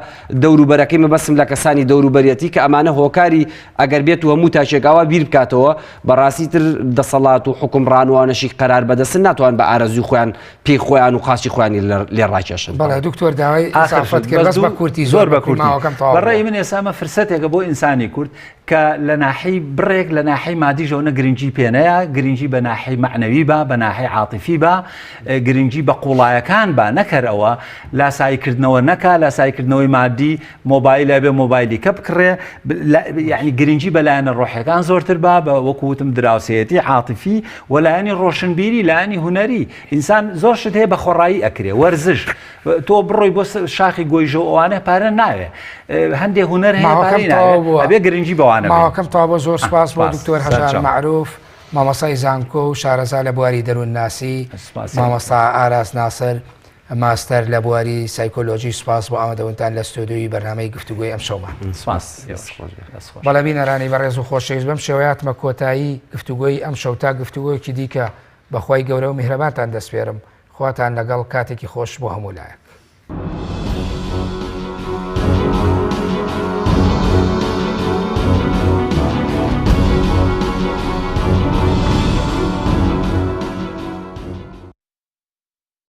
دەوروبەرەکەی مەبەستم لە کەسانی دەوروبەرەتی کە ئەمانە هۆکاری ئەگەر بێت و هەموو تاچێکاوە بیر بکاتەوە بەڕاستی تر دەسەڵات و حکومڕانوانەشی قەرار بەدەستن ناتوان بە ئارەزوی خۆیان پێی خۆیان و خاصی خۆیانی لێ ڕاکێشن. بەڵێ دکتۆر داوای ئافەت کرد بەس بە کورتی زۆر بە کورتی بەڕێی من ئێسامە فرسەتێکە بۆ ئینسانی کورد کە لە ناحەی بڕێک لە ناحەی مادیژەوە گرنگی پێنەیە گرنگی بە ناحەی معنەوی بە ناحەی عاتیفی بە گرنگی بە قوڵایەکان بە نەکەرەوە لاسایکردنەوە نەکا لاسایکردنەوەی مادی مۆبایلە بێ مۆبایلی کە بکڕێ یعنی گرنگی بەلایەنە ڕۆحیەکان زۆرتر بە وەکوتم دراوسێتی عاتیفی و لایەنی ڕۆشنبیری لایەنی هوەری ئینسان زۆر شت هەیە بە خۆڕایی ئەکرێ وەرزش تۆ بڕۆی بۆ شاخی گۆیژە ئەوانە پارە ناوێ هەندێک هوەر هەیە بێ گرنگی بەوانە ماوەکەم تا بۆ زۆر سپاس بۆ دکتۆر هەژار معروف مامۆستای زانکۆ و شارەزا لە بواری دەروون ناسی مامۆستا ئاراس ناسر ماستەر لە بواری سایکۆلۆژی سوپاس بۆ ئامادەبوونتان لە ستۆدیۆی بەرنامەی گفتوگوی ئەم شەومان. بەڵێ بینەرانی بەڕێز و خۆشەویست بەم شێوەیەتمە کۆتایی گفتوگوی ئەم شەو تا گفتوگویەکی دیکە بەخوای گەورە و میهرەبانتان دەسپێرم. خواتان لەگەڵ کاتێکی خۆش بۆ هەموو لایەک.